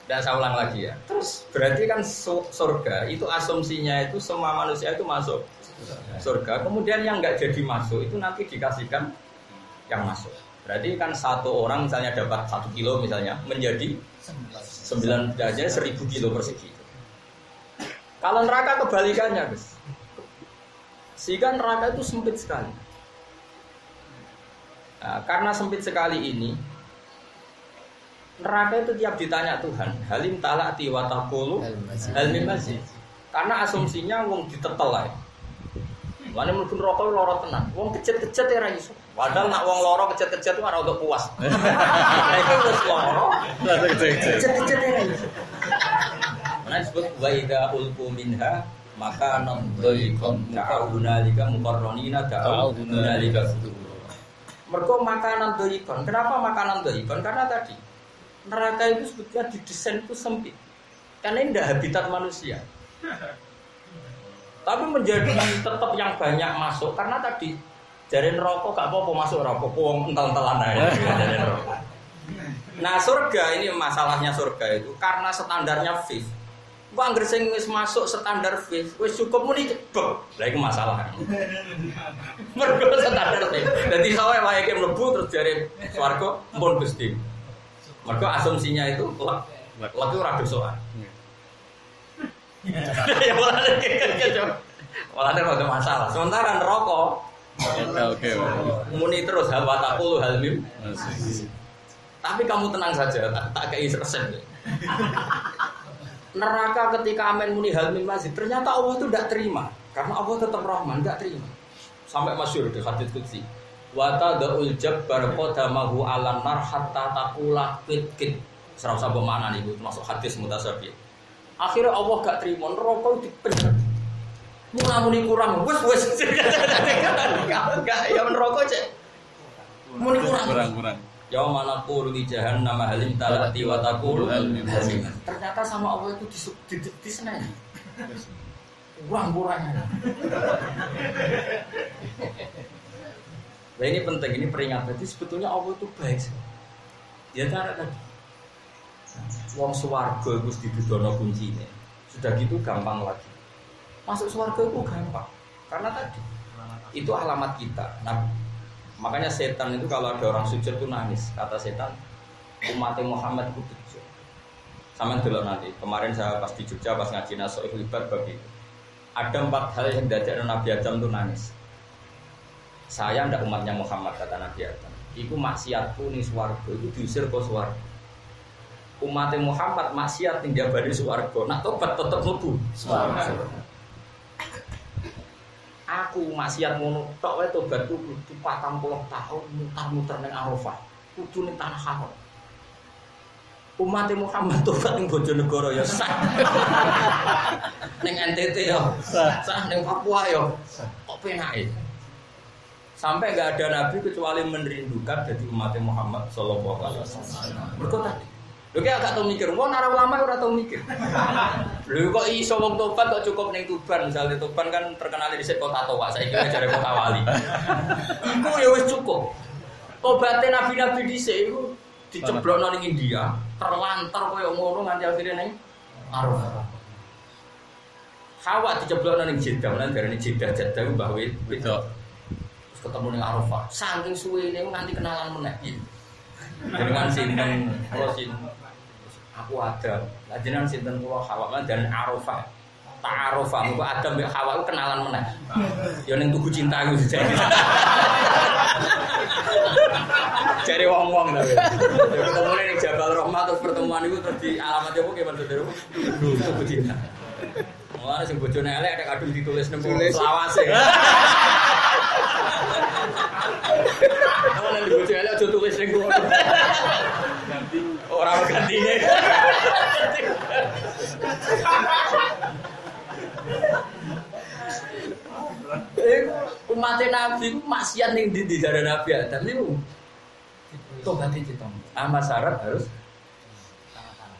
dan saya ulang lagi ya. Terus berarti kan surga itu asumsinya itu semua manusia itu masuk surga. Kemudian yang nggak jadi masuk itu nanti dikasihkan yang masuk. Berarti kan satu orang misalnya dapat 1 kilo misalnya menjadi 9 aja 1000 kilo persegi. Kalau neraka kebalikannya, guys. Sehingga neraka itu sempit sekali. Nah, karena sempit sekali ini, neraka itu tiap ditanya Tuhan, halim talati wa taqulu hal min mazid. Karena asumsinya wong ditetel ae. Mane mlebu neraka lara tenan. Wong kejet-kejet ora iso. Padahal nak wong lara kejet-kejet itu ora untuk puas. Iku wis lara, kejet-kejet ora iso. Nah disebut wa idza ulqu minha maka nandhikon ka'unalika muqarranina ka'unalika subur. Mergo makanan doikon. Kenapa makanan doikon? Karena tadi neraka itu sebetulnya didesain itu sempit. Karena ini tidak habitat manusia. Tapi menjadi tetap yang banyak masuk karena tadi jari rokok gak apa-apa masuk rokok, wong entel-entelan aja jari rokok. Nah surga ini masalahnya surga itu karena standarnya fix. Kok anggere sing wis masuk standar wis cukup muni cebek. Lah iku masalah. Mergo standar wis. Dadi wae ki mlebu terus jare swarga mpun Gusti. Mergo asumsinya itu lek ora dosa. Ya malah ada masalah. Sementara neraka Oke. muni terus hal watakul hal mim. Tapi kamu tenang saja, tak kei resep. Neraka ketika amen muni hal mim masjid, ternyata Allah itu tidak terima. Karena Allah tetap Rahman, tidak terima. Sampai masyhur di hadits qudsi. Wa tadul jabbar qadamahu 'alan nar hatta taqula qit. Serasa bermakna niku termasuk hadis mutasabih. Akhirnya Allah gak terima, neraka dipencet. Muni kurang, wes. Gak ya neraka cek. Muni kurang. Ya mana qul di jahannam halim talati wa taqul halim. Ternyata sama Allah itu diseneni. Kurang-kurangnya. Nah ini penting, ini peringatan. Jadi sebetulnya Allah itu baik. Dia cara tadi. Wong swarga iku didudono kuncine. Sudah gitu gampang lagi. Masuk swarga itu gampang. Karena tadi itu alamat kita. Nah, makanya setan itu kalau ada orang sujud itu nangis. Kata setan, umat Muhammad itu sujud. Sama dulu nanti. Kemarin saya pas di Jogja pas ngaji Nasuh Ibad bab itu. Ada 4 hal yang dadekno Nabi Adam itu nangis. Saya ndak umatnya Muhammad kata Nabi Adam. Iku maksiatku ning swarga itu diusir ke swarga. Umat Muhammad maksiat ning jabane swarga, nak tobat tetep mlebu swarga. Aku maksiat ngono tok wae tobatku kudu 40 tahun mutar-muter ning Arafah. Kudu ning tanah haram. Umat Muhammad tobat ning Bojonegoro ya sah. Ning NTT ya sah, ning Papua ya kok penake. Sampai enggak ada nabi kecuali merindukan jadi umat Muhammad sallallahu alaihi wasallam. Mergo tadi lho agak tau mikir, wong ora ulama ora tau mikir. Lho kok iso wong tobat kok cukup ning Tuban, misalnya Tuban kan terkenal di kota Towa, saiki jare kota wali. Iku ya wis cukup. Tobate nabi-nabi dhisik iku diceblokno ning India, terlantar koyo ngono nganti akhire ning Arafah. Hawa diceblokno ning Jeddah, lan darane Jeddah ku mbah wedok. Terus ketemu ning Arafah. Saking suwene nganti kenalan meneh. Dengan sinten Rosin aku Adam, jenengan sinten kula Hawa lan dan Arafah. Ta'arufah, muga Adam mbek Hawa ku kenalan meneh. Ya ning tugu cinta iku jare. Jare wong-wong ta. Ya ketemu ning Jabal Rahmah terus pertemuan iku terus di alamat opo ki maksudnya tugu cinta. Mulane sing bojone elek nek kadung ditulis nang selawase. Kalau di bocah elek aja tulis ning kono. Ganti ora gantine. Umat Nabi ku maksiat ning ndi jare Nabi Adam niku. Tobat iki to. Ama syarat harus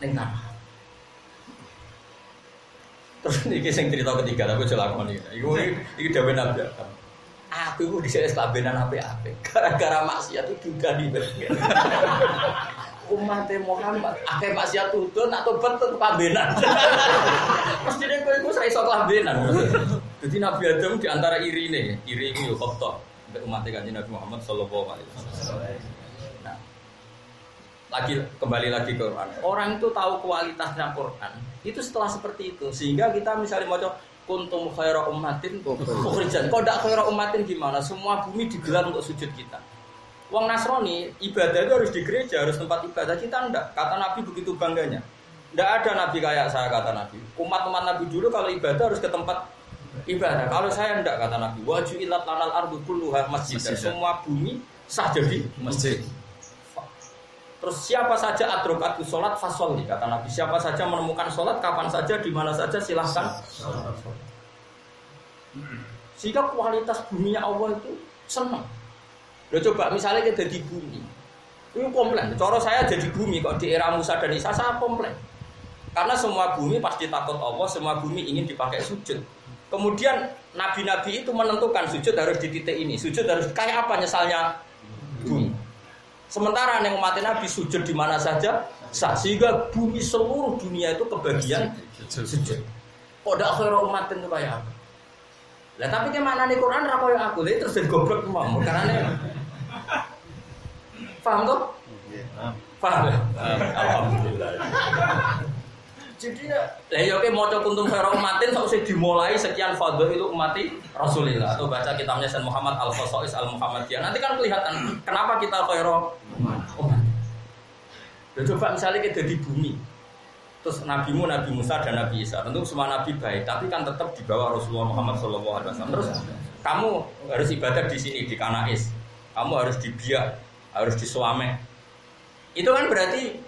ning tanah. Terus iki sing cerita ketiga tapi aja lakoni. Iki dawuh Nabi Adam. Aku itu disini selabenan apa-apa. Gara-gara maksiat itu juga diberikan. Umat Muhammad, akhirnya maksiat itu nak tobat itu kelambenan. Mestinya kau itu saya iso kelambenan. Jadi Nabi Adam diantara iri ini, iri itu khobtoh. Umat Nabi Muhammad sallallahu alaihi wasallam. Nah, kembali lagi ke Quran. Orang itu tahu kualitasnya Quran. Itu setelah seperti itu, sehingga kita misalnya mau kuntum khaira ummatin ukhrijat. Kok ndak khaira ummatin gimana? Semua bumi digelar untuk sujud kita. Wong Nasrani ibadah itu harus di gereja, harus tempat ibadah. Kita ndak. Kata Nabi begitu bangganya. Ndak ada nabi kayak saya kata Nabi. Umat-umat Nabi dulu kalau ibadah harus ke tempat ibadah. Kalau saya ndak kata Nabi. Waju'ilat lanal ardu kulluha masjid. Semua bumi sah jadi masjid. Terus siapa saja adrokatu sholat fasholli kata Nabi. Siapa saja menemukan sholat kapan saja di mana saja silahkan. Sehingga kualitas buminya Allah itu senang. Lo coba misalnya kita di bumi, itu komplain. Cara saya jadi bumi kok di era Musa dan Isa saya komplain. Karena semua bumi pasti takut Allah, semua bumi ingin dipakai sujud. Kemudian nabi-nabi itu menentukan sujud harus di titik ini, sujud harus kayak apa nyesalnya bumi. Sementara yang umat Nabi sujud di mana saja, sehingga bumi seluruh dunia itu kebagian sujud. Kok dak kira umat itu kayak apa? Lah tapi ke mana nih Quran ra koyo aku, terus jadi goblok mau karena paham tuh? Paham. Alhamdulillah. Jadi lah ya oke maca kuntum khairu ummatin sausé dimulai sekian fadhil ummati Rasulillah atau baca kitabnya Sayyid Muhammad Al-Khosais Al-Muhammadiyah. Nanti kan kelihatan kenapa kita khairu ummat. Ya coba misalnya kita di bumi. Terus nabimu Nabi Musa dan Nabi Isa. Tentu semua nabi baik, tapi kan tetap di bawah Rasulullah Muhammad SAW. Terus kamu harus ibadah di sini di Kanais. Kamu harus di Biak, harus di Suame. Itu kan berarti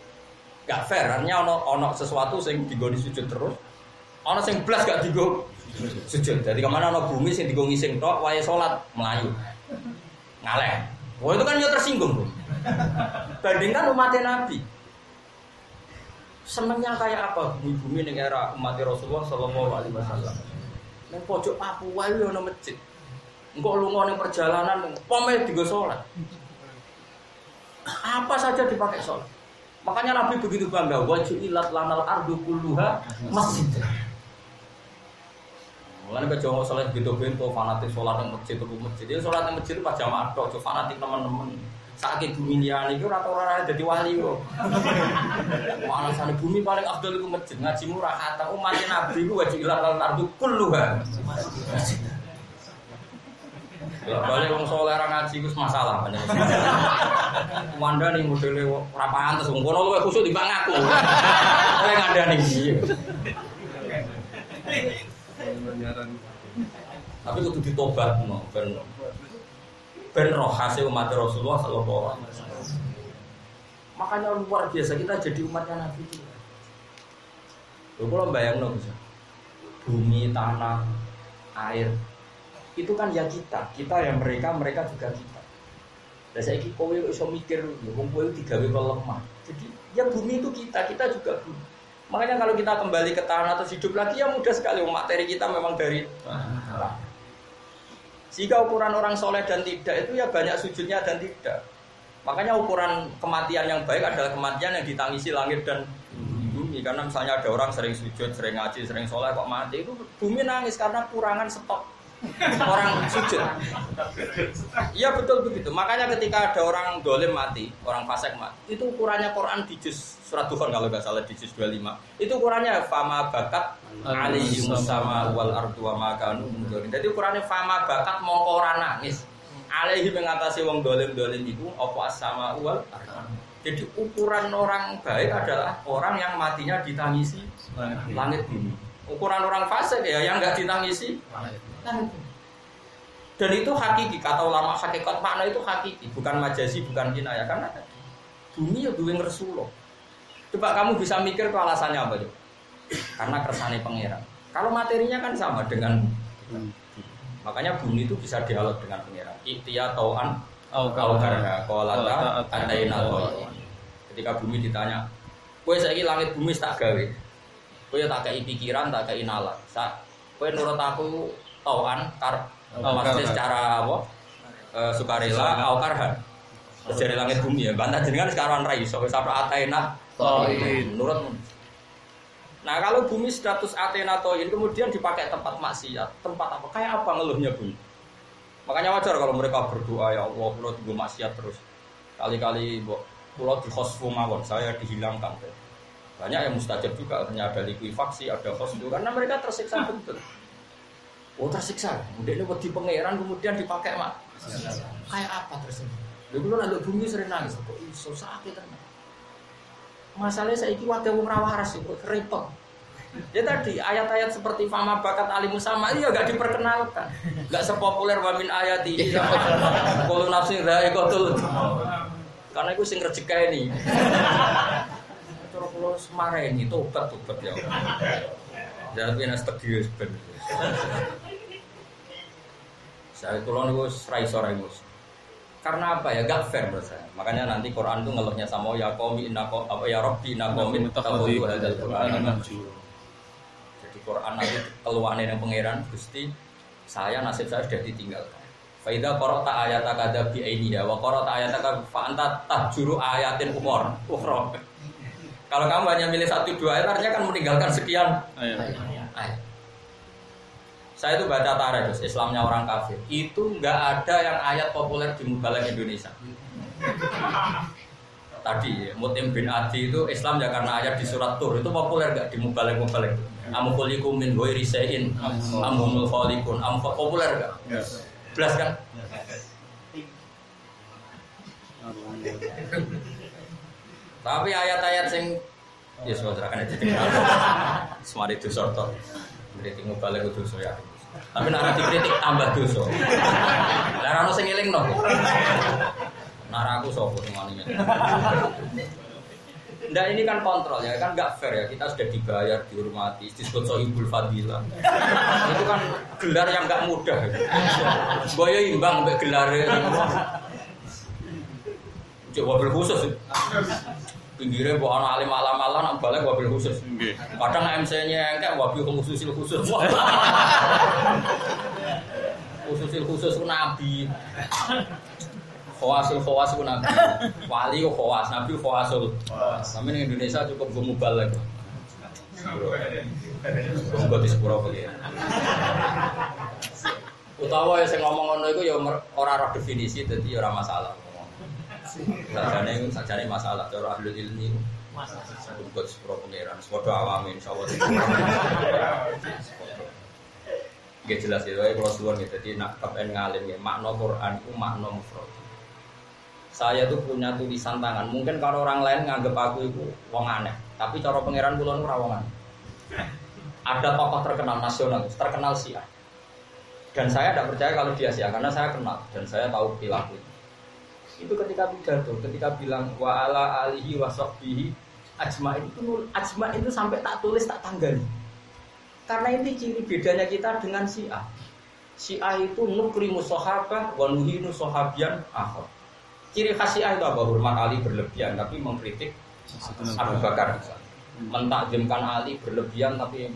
gak fair, artinya ono sesuatu sing digoni sujud terus, ono sing blas gak digo sujud. Jadi kemana ono bumi sing digo ngising tok, wae salat melayu, ngaleh. Wah itu kan yo tersinggung tuh. Bandingkan umat Nabi, senengnya kayak apa bumi-bumi ning era umat Rasulullah Sallallahu Alaihi Wasallam. Neng pojok Papua yo ono masjid, engko lunga ning perjalanan, pome digo salat. Apa saja dipakai salat. Makanya Nabi begitu bangga, wajulat lanal ardu kulluha masjid. Mulane ke Jawa salat bento-bento fanatik salat nang masjid atau masjid. Dia salat nang masjid pas jamaah tok, fanatik teman-teman. Saiki bumi liyane iku ora dadi wali kok. Alasane bumi paling afdal iku masjid. Ngaji murah kata umat Nabi ku wajulat lanal ardu kulluha masjid. Ya balik wong saleh ra ngaji wis masalah banyak. Wandani modele ora pantes wong kono luwih khusuk timbang aku. Oleh ngandani iki. Tapi kudu ditobatno ben roh hasil umat Rasulullah sallallahu alaihi wasallam. Makanya luar biasa kita jadi umatnya Nabi itu. Lho kula bayangno bisa. Bumi, tanah, air itu kan ya kita yang mereka juga kita. Dan saya kowe iso mikir, wong kowe digawe lemah. Jadi ya bumi itu kita juga bumi. Makanya kalau kita kembali ke tanah atau hidup lagi ya mudah sekali. Materi kita memang dari tanah. Jika ukuran orang soleh dan tidak itu ya banyak sujudnya dan tidak. Makanya ukuran kematian yang baik adalah kematian yang ditangisi langit dan bumi. Karena misalnya ada orang sering sujud, sering ngaji, sering soleh kok mati itu bumi nangis karena kurangan stok orang sujud. Iya betul begitu. Makanya ketika ada orang dolim mati, orang fasik mati, itu ukurannya Quran di juz surat Dukhan kalau nggak salah di juz 25. Itu ukurannya fama bakat alaihi musama wal ardu wa ma kanu mundzirin. Jadi ukurannya fama bakat mongko ora nangis. Alaihi mengatasi wong dolim itu apa as-sama wal ardu. Jadi ukuran orang baik adalah orang yang matinya ditangisi langit bumi. Ukuran orang fasik ya yang nggak ditangisi dan itu hakiki, kata ulama hakikat makna itu hakiki, bukan majazi, bukan kinayah. Karena bumi ya duwe ngresulo. Coba kamu bisa mikir ke alasannya apa tuh? Karena kersane pangeran. Kalau materinya kan sama dengan makanya bumi itu bisa dialog dengan pangeran. Ikhtiya tau'an au karha qalata ataina tau'an. Ketika bumi ditanya, kowe saiki langit bumi tak gawe. Kowe tak kei pikiran, tak kei nalar. Kowe nurut aku tauan maksudnya secara apa? Sukarela au karha. Dari langit bumi ya. Bantah jenengan sekarang ra iso sampai atena tauin nurut. Nah, kalau bumi status atena tauin kemudian dipakai tempat maksiat, tempat apa? Kayak apa ngeluhnya bumi? Makanya wajar kalau mereka berdoa ya Allah, kula tunggu maksiat terus. Kali-kali kula dikhosfu mawon, saya dihilangkan. Banyak yang mustajab juga, artinya ada likuifaksi, ada khosfu karena mereka tersiksa betul. Oh tersiksa, kemudian ini di pangeran kemudian dipakai mak. Kayak apa tersiksa? Dulu lalu bumi sering nangis, kok iso sakit kan? Masalahnya saya iki wakil wong rawaras kok repot. Ya tadi ayat-ayat seperti fama bakat alimu sama iya gak diperkenalkan, gak sepopuler wamin ayati. Kalau nafsi dha'iqatul, karena itu sing rezeki ini. Kalau semarai ini tobat ya. Jangan punya studi sebenarnya. Saya tulang itu rai mus. Karena apa ya? Gak fair menurut saya. Makanya nanti Quran itu ngeluhnya sama ya qaumi innaqom apa ya rabbi innaqomin takhudhu hadzal qur'ana mahjur. Jadi Quran nanti keluaran yang pangeran Gusti, saya nasib saya sudah ditinggalkan. Faida qara'ta ayataka dabi ainiha wa qara'ta ayataka fa anta tahjuru ayatin ukhra. Kalau kamu hanya milih 1-2 ayat artinya kan meninggalkan sekian ayat. Saya itu baca tarikh Islamnya orang kafir. Itu enggak ada yang ayat populer di Mubalagh Indonesia. Tadi Mut'im bin Adi itu Islam ya karena ayat di surat Tur itu populer enggak di Mubalagh. Am khuliqum min ghairi shay'in am humul khaliqun. Populer enggak? Belas kan? Tapi ayat-ayat sing ya saudara kan ditinggal. Semari dosa to. Kritik Mubalagh itu dosa ya. Tapi nek dikritik tambah dosa. Lah ono sing elingno. Nara aku sapa sing ngene. Ndak ini kan kontrol ya, kan enggak fair ya. Kita sudah dibayar, dihormati, disebut Sohibul Fadilah. Itu kan gelar yang enggak mudah. Boyo imbang mbek gelare. Cuk wabil khusus. Pinggirnya kok ana alim alam-alam nak balik wabil khusus. Nggih. Kadang MC-nya engke wabil khususil khusus. Khususil khusus ku nabi. Khawasul ku nabi. Wali ku khawas, nabi khawasul. Sampe ning Indonesia cukup go mubalagh. Kok disepuro kok ya. Utawa sing ngomong ngono iku ya ora roh definisi dadi ora masalah. Sajane masalah cara ahli ilmi. Cukup disepuro pengeran. Semoga awamin insyaallah. Nggih jelas ya, kalau suwun gitu. Jadi nak kapan ngalim ya, makna Quran itu makna mufrad. Saya tuh punya tulisan tangan. Mungkin kalau orang lain nganggep aku itu wong aneh, tapi cara pangeran kula nu ora wong aneh. Ada tokoh terkenal nasional, terkenal Syiah. Dan saya tidak percaya kalau dia Syiah karena saya kenal dan saya tahu perilaku. Itu ketika pidato, ketika bilang wa ala alihi wa sahbihi ajmain itu sampai tak tulis tak tanggali. Karena ini ciri bedanya kita dengan Syiah. Syiah itu nukrimu sahabah wa nuhinu sahabiyan akhar. Ciri khas Syiah itu apa? Hormat Ali berlebihan tapi mengkritik Abu Bakar. Mentakjimkan Ali berlebihan tapi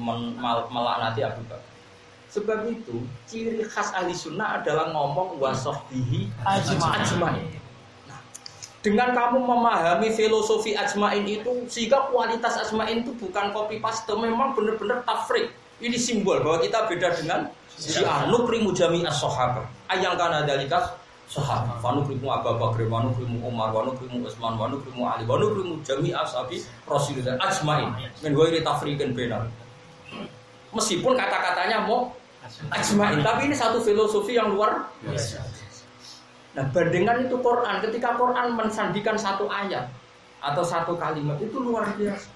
melaknati Abu Bakar. Sebab itu ciri khas ahli sunnah adalah ngomong wa sahbihi ajmain. Nah, dengan kamu memahami filosofi ajmain itu sehingga kualitas ajmain itu bukan copy paste, memang benar-benar tafrik. Ini simbol bahwa kita beda dengan Syiah. Nukrimu jami'as sahabah. Ayang kana dalika sahabat. Wa nukrimu Abu Bakar, wa nukrimu Umar, wa nukrimu Utsman, wa nukrimu Ali, wa nukrimu jami'as sahabi Rasulullah ajmain. Men ghairi tafriqin bainal. Meskipun kata-katanya mau ajmain, tapi ini satu filosofi yang luar biasa. Nah, bandingkan itu Quran, ketika Quran mensandikan satu ayat atau satu kalimat itu luar biasa.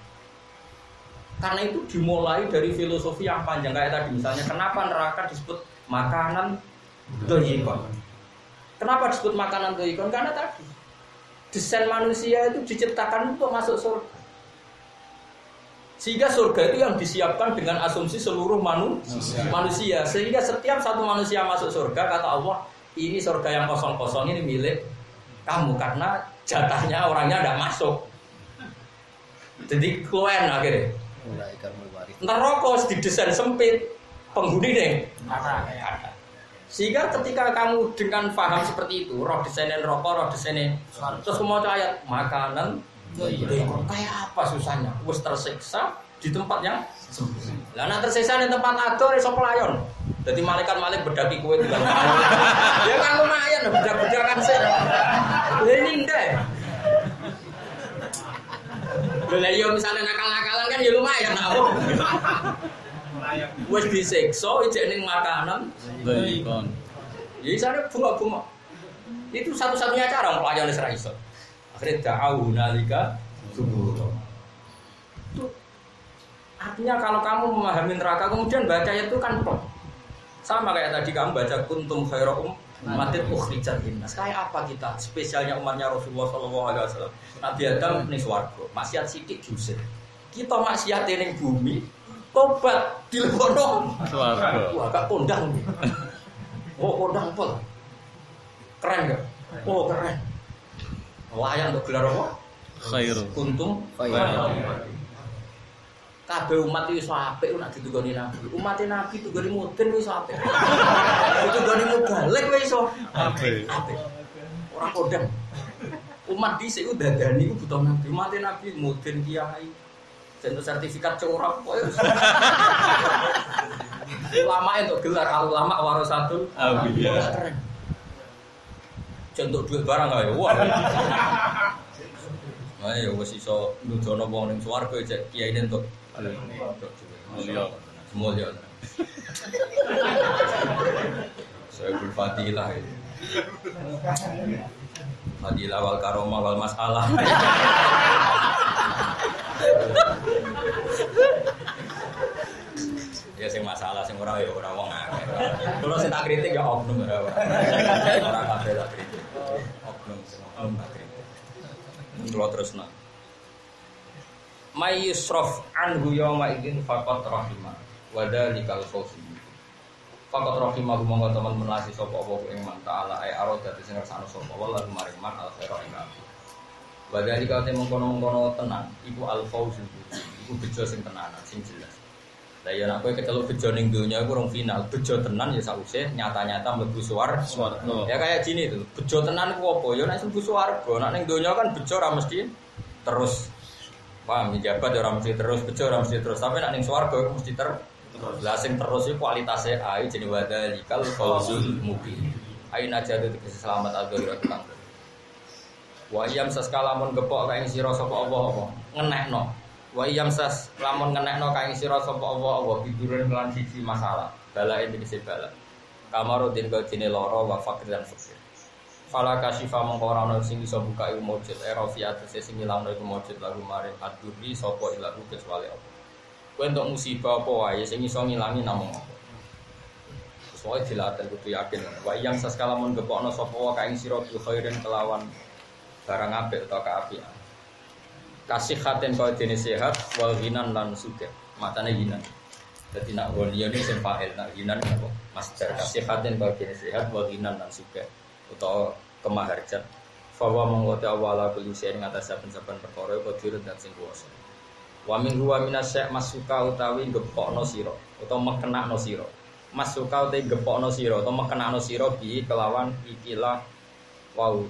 Karena itu dimulai dari filosofi yang panjang kayak tadi misalnya kenapa neraka disebut makanan doyikon? Kenapa disebut makanan doyikon? Karena tadi desain manusia itu diciptakan untuk masuk surga. Sehingga surga itu yang disiapkan dengan asumsi seluruh manusia. Sehingga setiap satu manusia masuk surga, kata Allah, ini surga yang kosong-kosong ini milik kamu karena jatahnya orangnya tidak masuk. Jadi kluen akhirnya. Neraka didesain sempit, penghuni nih. Sehingga ketika kamu dengan paham seperti itu, roh desainnya neraka, roh desainnya terus mau ayat makanan kayak apa susahnya? Wes tersiksa di tempat yang sempit. Lah nek tersiksa di tempat adoh iso pelayon. Dadi malaikat bedaki kowe di dalam. Ya kan lumayan bedak-bedakan sih. Lha ini ndek. Lah yo misalnya nakal-nakalan kan ya lumayan aku. Wes disiksa ijek ning makanan doyikon. Ya isane bunga-bunga. Itu satu-satunya cara pelayan wis ra iso. Akhirnya da'au nalika subur. Itu artinya kalau kamu memahami neraka kemudian baca itu kan plong. Sama kayak tadi kamu baca kuntum khairum matit ukhrijat linnas. Kayak apa kita? Spesialnya umatnya Rasulullah SAW. Nabi Adam ning swarga, maksiat sithik diusir. Kita maksiat ning bumi, tobat dilebono swarga. Wah, gak kondang. Oh, kondang pol. Keren gak? Oh, keren. Layak untuk gelar apa? Khairu. Kuntum khairu. kabeh umat iki iso apik nak ditugoni Nabi. Umat Nabi tugoni mudin wis iso apik. Ditugoni mubalek wis iso apik. Ora kodang. Umat dhisik ku dadani ku butuh Nabi. Umat Nabi mudin kiai. Jeneng sertifikat corak koyo. Ulama entuk gelar ulama warasatul anbiya. Contoh duit barang ae. Wah. Ayo wis iso nudono wong ning swarga cek kiai entuk. Mulya. Saya berfadilah. Fadilah wal karomah wal masalah. Ya sing masalah sing ora ya ora wong akeh. Kulo sing tak kritik ya oknum ora. Ora kabeh tak kritik. Oknum tak kritik. Kulo terusna. May yusraf anhu yawma idzin faqat rahimah wa dzalikal fawzi. Faqat rahimah monggo teman menasi sapa apa ing man taala ai aroda sing ngersakno sapa wallahu mariman al khaira ing aku. Wa dzalika te mongkon-mongkon tenan iku al fawzi. Iku bejo sing tenanan sing jelas. Lah ya nek kowe keceluk bejo ning donya iku rong final, bejo tenan ya sausé nyata-nyata mlebu swarga. Ya kayak gini tuh, bejo tenan ku apa? Ya nek mlebu swarga, nek ning donya kan bejo ora mesti terus. Paham, jabat ora mesti terus, bejo ora mesti terus, tapi nek ning swarga mesti terus. Lah sing terus iku kualitasé ae jenenge wadzalikal fawzul mubin. Aina jadu tegese selamat al-ghairat kang. Wa iyam saskalamun gepok kae sira sapa apa ngenekno. Wa iyam sas lamun ngenekno kae sira sapa apa biduren lan siji masalah. Balae tegese bala. Kamarudin gajine lara wa fakir dan fakir. Fala kasyifa mongko ora ana sing iso buka iku mujud erofiat sing ilangno iku mujud lagu mare aduri sapa ilahu kecuali apa. Kowe entuk musibah apa wae sing iso ngilangi namung apa. Soale dilaten kudu yakin. Wa iyam sas kalamun gepokno sapa wae kae sira bil khairin kelawan barang apik utawa kaapian. Kasih khaten kau jenis sehat, wal ginan lan suge. Matane ginan. Jadi nak golion ini sempahel, nak ginan apa? Master kasih khaten kau jenis sehat, wal ginan lan suge. Utawa kemaharjan. Fawa mengkote awala kulisi ing atas saben-saben perkara qadir dan sing kuwasa. Wa min huwa minasy masuka utawi gepokno sira, utawa mekenakno sira. Masuka utawi gepokno sira, utawa mekenakno sira bi kelawan ikilah wau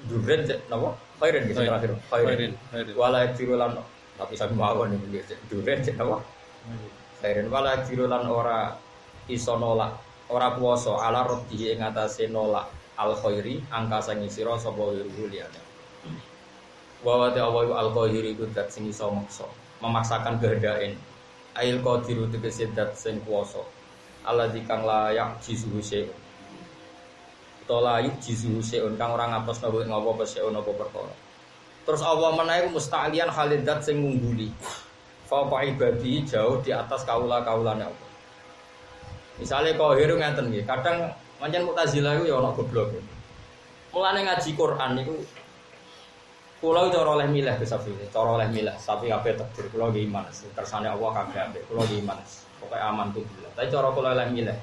duren napa? Khairin gitu terakhir. Khairin. Wala jirulan tapi sampe mawon iki duren napa? Khairin wala jirulan ora iso nolak, ora kuwasa ala rodi ing atase nolak al khairi angka sing sira sapa wiru liyane. Wa wa ta'awu al khairi iku dat sing iso memaksakan kehendake. Ail qadiru tegese dat sing kuwasa. Alladzi kang layak jisuhu se. Tolayu jisuhu seun kang ora ngapusna ing apa seun apa perkara. Terus Allah menawi musta'lian halidat sing ngungguli. Fa ibadi jauh di atas kaula-kaulane Allah. Misale qahir ngenten nggih, kadang pancen Mu'tazilah iku ya ana goblok. Mulane ngaji Quran niku kula cara oleh milih kesafile, cara oleh milih, tapi kabeh takdir kula nggih iman, kersane Allah kabeh apik, kula nggih iman. Pokoke aman tuh billah. Tapi cara kula oleh milih.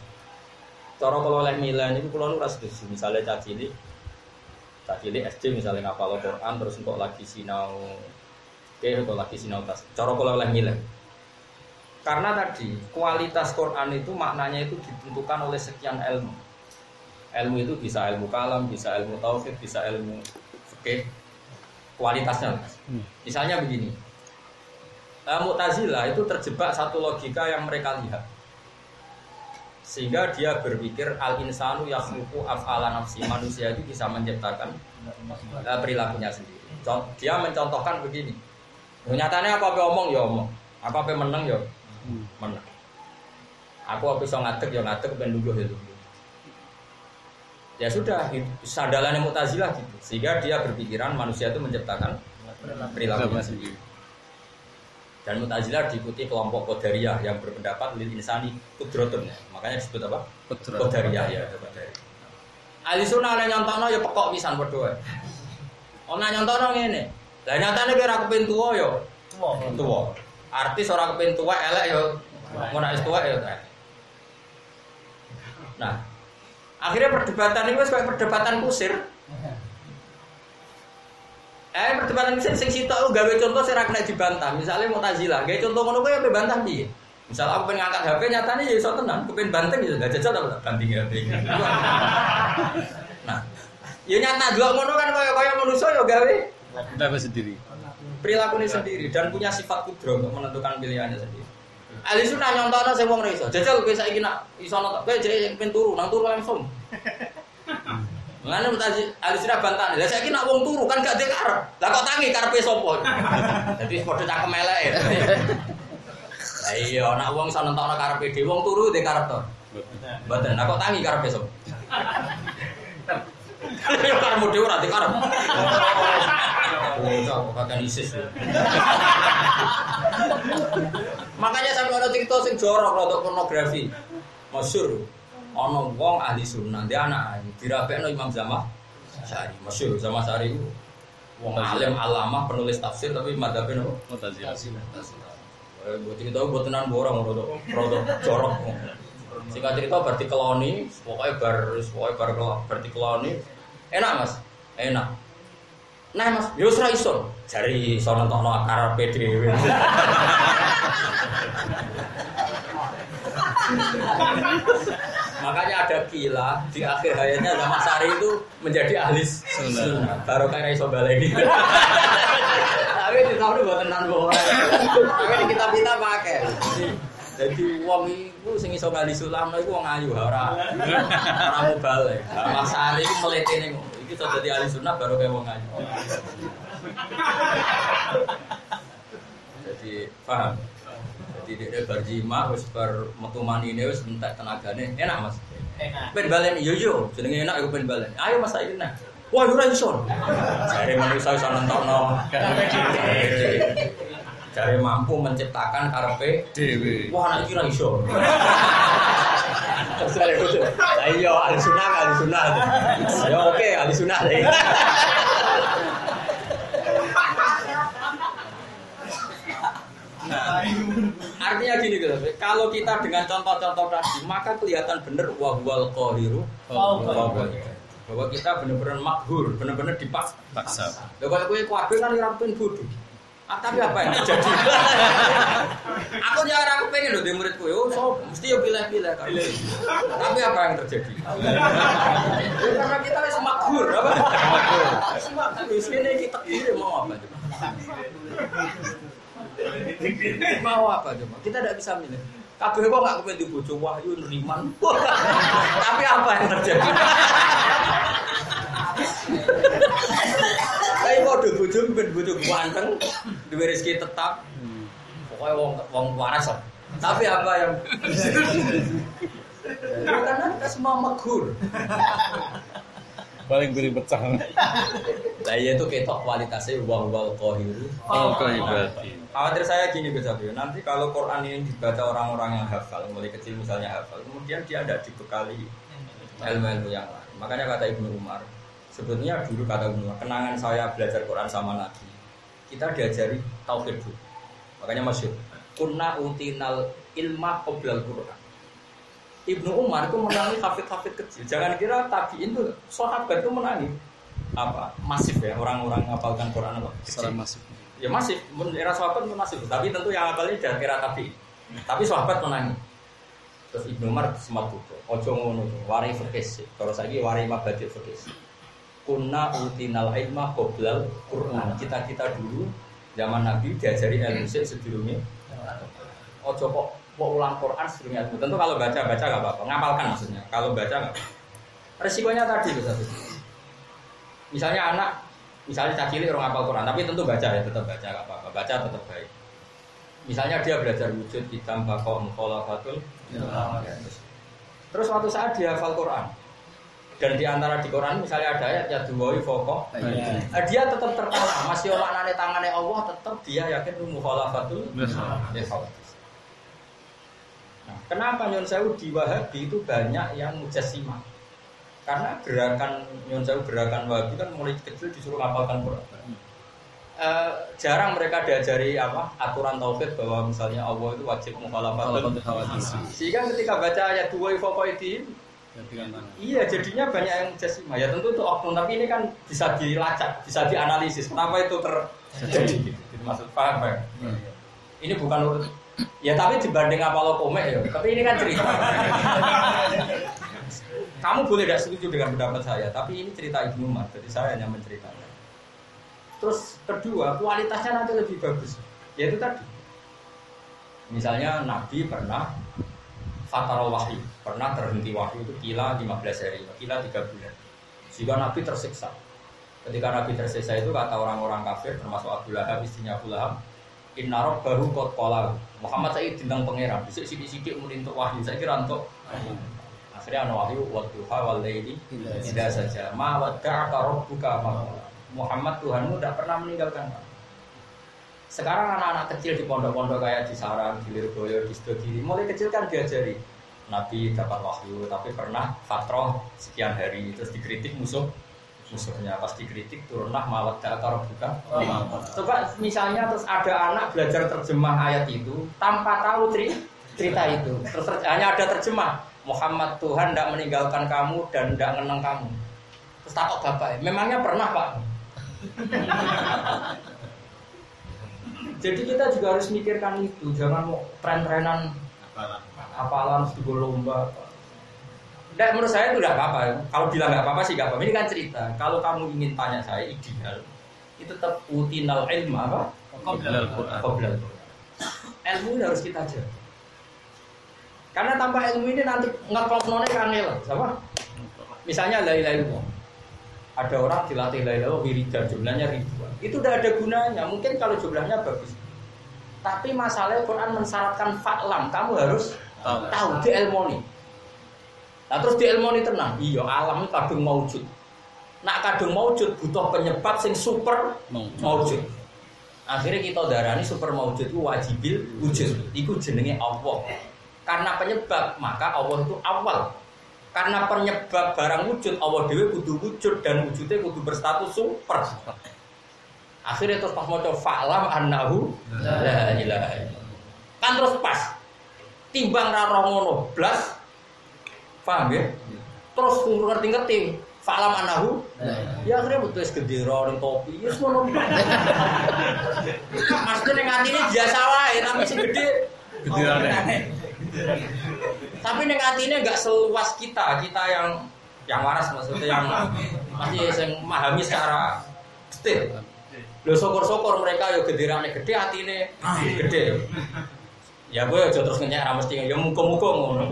Cara kula oleh milih niku kula nu ora setuju. Misale cacili SD misalnya ngapal Quran terus untuk lagi sinau atau lagi sinau tas. Cara kula oleh milih. Karena tadi kualitas Quran itu maknanya itu ditentukan oleh sekian ilmu. Ilmu itu bisa ilmu kalam, bisa ilmu tauhid, bisa ilmu fikih. Kualitasnya. Misalnya begini. Mu'tazilah itu terjebak satu logika yang mereka lihat. Sehingga dia berpikir al-insanu yakhluqu af'ala nafsi. Manusia itu bisa menciptakan perilakunya sendiri. Dia mencontohkan begini. Nyatanya apa-apa omong ya omong. Apa-apa menang ya menang. Aku apa bisa ngadeg ya ngadeg ben lungguh ya lungguh. Ya sudah, sandalannya Mu'tazilah gitu. Sehingga dia berpikiran manusia itu menciptakan perilakunya sendiri. Dan Mu'tazilah diikuti kelompok Qadariyah yang berpendapat lil insani qudratun. Makanya disebut apa? Qadariyah ya, Qadariyah. Ahli sunnah nek nyontokno ya pekok pisan padha wae. Ana nyontokno ngene. Lah nyatane kira kepen tuwa ya tuwa. Artis ora kepen tuwa elek ya ngono wis tuwa ya. Nah, akhirnya perdebatan ini kayak perdebatan kusir. Perdebatan sing sitok gawe contoh sing ra kena dibantah. Misale Mu'tazilah, gawe contoh ngono kuwi ape bantah piye? Misal aku pengen ngangkat HP nyatane ya iso tenan, kepen banteng ya enggak jajal ta banting HP. Nah, ya nyata delok ngono kan kaya manusa ya gawe Kita sendiri. Perilakunya sendiri dan punya sifat kudro untuk menentukan pilihannya sendiri. Ahli sunnah nyontokno sing wong iso. Jajal kowe saiki nak iso nonton kowe jek pengen turu, nang turu langsung. Ngene mutazi ahli sunnah bantah. Lah saiki nak wong turu kan gak ndek karep. Lah kok tangi karepe sapa? Dadi padha cangkem eleke. Lah iya nak wong iso nentokno karepe dhewe wong turu ndek karep to. Mboten. Lah kok tangi karepe sapa? Ya karep dhewe ora ndek karep. Oh, kakak ISIS. Makanya sampai ada cerita sing jorok untuk pornografi. Masyhur. Ana wong ahli sunnah, dia anak dirapekno Imam Zamakhsyari. Masyhur Zamakhsyari itu wong alim alamah penulis tafsir tapi madzhabnya nopo? Mu'tazilah. Buat cerita buat tenan borong rodok jorok. Singkat cerita berarti keloni, pokoknya berarti keloni. Enak Mas, enak. Nah Mas, yo ora iso. Jari iso nentokno karepe dhewe. Makanya ada kila di akhir hayatnya Zamakhsyari itu menjadi ahli sunnah. Baru kaya iso baleni. Tapi di tahun buat tenan bohong. Tapi di kitab-kitab pakai. Jadi wong iku sing iso ahli sunnah iku wong ayu ora mubalik. Zamakhsyari iku mletene ngono. Iki iso dadi ahli sunnah baru kaya wong ayu. Jadi paham. Jadi dia berjima, wis bar metu manine wis entek tenagane. Enak Mas. Enak. Ben balen yo jenenge enak iku ben balen. Ayo Mas saiki nah. Wah ora iso. Jare manusa iso nentokno. Jare mampu menciptakan karepe dhewe. Wah nek iki ora iso. Terus ale kudu. Ayo ahli sunnah. Ayo oke ahli sunnah deh. Artinya gini gitu, kalau kita dengan contoh-contoh tadi, maka kelihatan benar wahwal qahiru, bahwa kita benar-benar makhur, benar-benar dipaksa. Kalau kue kuabe kan rampin bodoh. Tapi apa yang terjadi? Aku jangan aku pengen loh di muridku, so mesti yo pilih-pilih kan. Tapi apa yang terjadi? Karena kita masih makhur, apa? Makhur, ini kita pilih mau apa? Mau apa coba? Kita tidak bisa milih. Kabeh kok enggak kepen di bojo Wahyu Neriman. Tapi apa yang terjadi? Tapi kok bojo ben bojo ganteng, duwe rezeki tetap. Pokoknya wong waras. Tapi apa yang karena kita semua maghur. Paling beri pecah. Lah iya itu ketok kualitasnya wal qahiru. Khawatir saya gini Gus Abi, nanti kalau Quran ini dibaca orang-orang yang hafal, mulai kecil misalnya hafal, kemudian dia ada dibekali ilmu-ilmu yang lain. Makanya kata Ibnu Umar, sebetulnya dulu kata Ibnu Umar, kenangan saya belajar Quran sama Nabi, kita diajari tauhid dulu. Makanya masyhur, kunna utinal ilma qoblal Quran. Ibnu Umar itu menangi hafid-hafid kecil. Jangan kira tabiin itu sahabat itu menangi apa masif ya orang-orang ngapalkan Quran apa Secara masif. Ya masif, era sahabat itu masif. Tapi tentu yang ngapalnya jangan kira tabiin. Tapi sahabat menangi. Terus Ibnu Umar semat buku. Ojo ngono, wari fikih. Kalau saya wari mabadi fikih. Kunna utinal ilma qoblal Quran. Kita dulu zaman Nabi diajari ilmu sebelumnya. Ojo kok mau ulang Quran sebelumnya. Tentu kalau baca nggak apa-apa, ngapalkan maksudnya. Kalau baca nggak apa-apa. Resikonya tadi loh satu. Misalnya anak, misalnya cacili orang ngapal Quran, tapi tentu baca ya, tetap baca nggak apa-apa. Baca tetap baik. Misalnya dia belajar wujud, hitam, bakok, mukhalafatul. Terus suatu saat dia hafal Quran. Dan di antara di Quran misalnya ada ayat ya duwai fokok. Dia tetap tertanam, masih maknane tangane Allah, tetap dia yakin mukhalafatul. Nah, kenapa Nyon Sewu di Wahabi itu banyak yang mujassimah? Karena gerakan Nyon Sewu, gerakan Wahabi kan mulai kecil disuruh ngapalkan Quran. Jarang mereka diajari aturan tauhid bahwa misalnya Allah itu wajib mukhalafatul. Sehingga ketika baca ayat duwai faqaidin Iya, jadinya banyak yang jasimah. Ya tentu itu oknum, tapi ini kan bisa dilacak, bisa dianalisis. Kenapa itu terjadi? Gitu. Maksud paham ya? Ini bukan urut. Ya tapi dibanding apalo komek ya. Tapi ini kan cerita. Kamu boleh tidak setuju dengan pendapat saya, tapi ini cerita Ibnu Umar, jadi saya hanya menceritakan. Terus kedua, kualitasnya nanti lebih bagus. Yaitu tadi. Misalnya Nabi pernah fatarul wahyu, pernah terhenti wahyu itu kila 15 hari, kila 3 bulan. Sehingga Nabi tersiksa. Ketika Nabi tersiksa itu kata orang-orang kafir termasuk Abu Lahab, istrinya Abu Lahab, inna rabbahu qad qala. Muhammad saya dindang pangeran, sithik-sithik muni entuk wahyu, saya kira entuk. Akhirnya ana wahyu wa duha wal laili idza saja. Ma wadda'aka rabbuka ma Muhammad Tuhanmu tidak pernah meninggalkan kamu. Sekarang anak-anak kecil di pondok-pondok kayak di Sarang, di Lirboyo, di Sidogiri, mulai kecil kan diajari Nabi dapat wahyu, tapi pernah fatrah sekian hari, terus dikritik musuhnya, pas dikritik turunlah mawat da'aka rabbuka. Coba misalnya terus ada anak belajar terjemah ayat itu tanpa tahu cerita itu, terus hanya ada terjemah Muhammad Tuhan tidak meninggalkan kamu dan tidak ngeneng kamu. Terus takut bapak, memangnya pernah Pak? Jadi kita juga harus mikirkan itu, jangan mau tren-trenan apalan sebuah lomba. Nggak, menurut saya itu tidak apa-apa. Kalau bilang nggak apa-apa sih nggak apa-apa. Ini kan cerita. Kalau kamu ingin tanya saya ideal, itu tetap utinal ilmu apa? Qoblal. Ilmu ini harus kita jaga. Karena tanpa ilmu ini nanti ngeklop-none kangen sama. Misalnya la ilaha illallah. Ada orang dilatih la ilaha wiridan jumlahnya ribuan. Itu udah ada gunanya. Mungkin kalau jumlahnya bagus. Tapi masalahnya Quran mensyaratkan fa'lam. Kamu harus tahu di ilmoni. Nah terus di ilmoni tenang. Iya alam itu kadung maujud. Nak kadung maujud butuh penyebab sing super maujud. Akhirnya kita darani super maujud itu wajibil wujud. Iku jenenge Allah. Karena penyebab maka Allah itu awal. Karena penyebab barang wujud Allah dewe kudu wujud dan wujudnya kudu berstatus super. Akhirnya terus pas mau coba fa'lam annahu la ilaha illallah. Kan terus pas timbang ra roh ngono blas. Paham ya? Terus ngerti-ngerti fa'lam annahu ya akhirnya betul gendera ning topi ya ngono. Maksudnya ning atine biasa wae tapi sing gede genderane. Tapi ning atine enggak seluas kita yang waras maksudnya yang masih sing memahami secara detail. Lho syukur-syukur mereka yo genderane gede atine gede. Ya gue aja terus ngenyek ra mesti ya muga-muga ngono.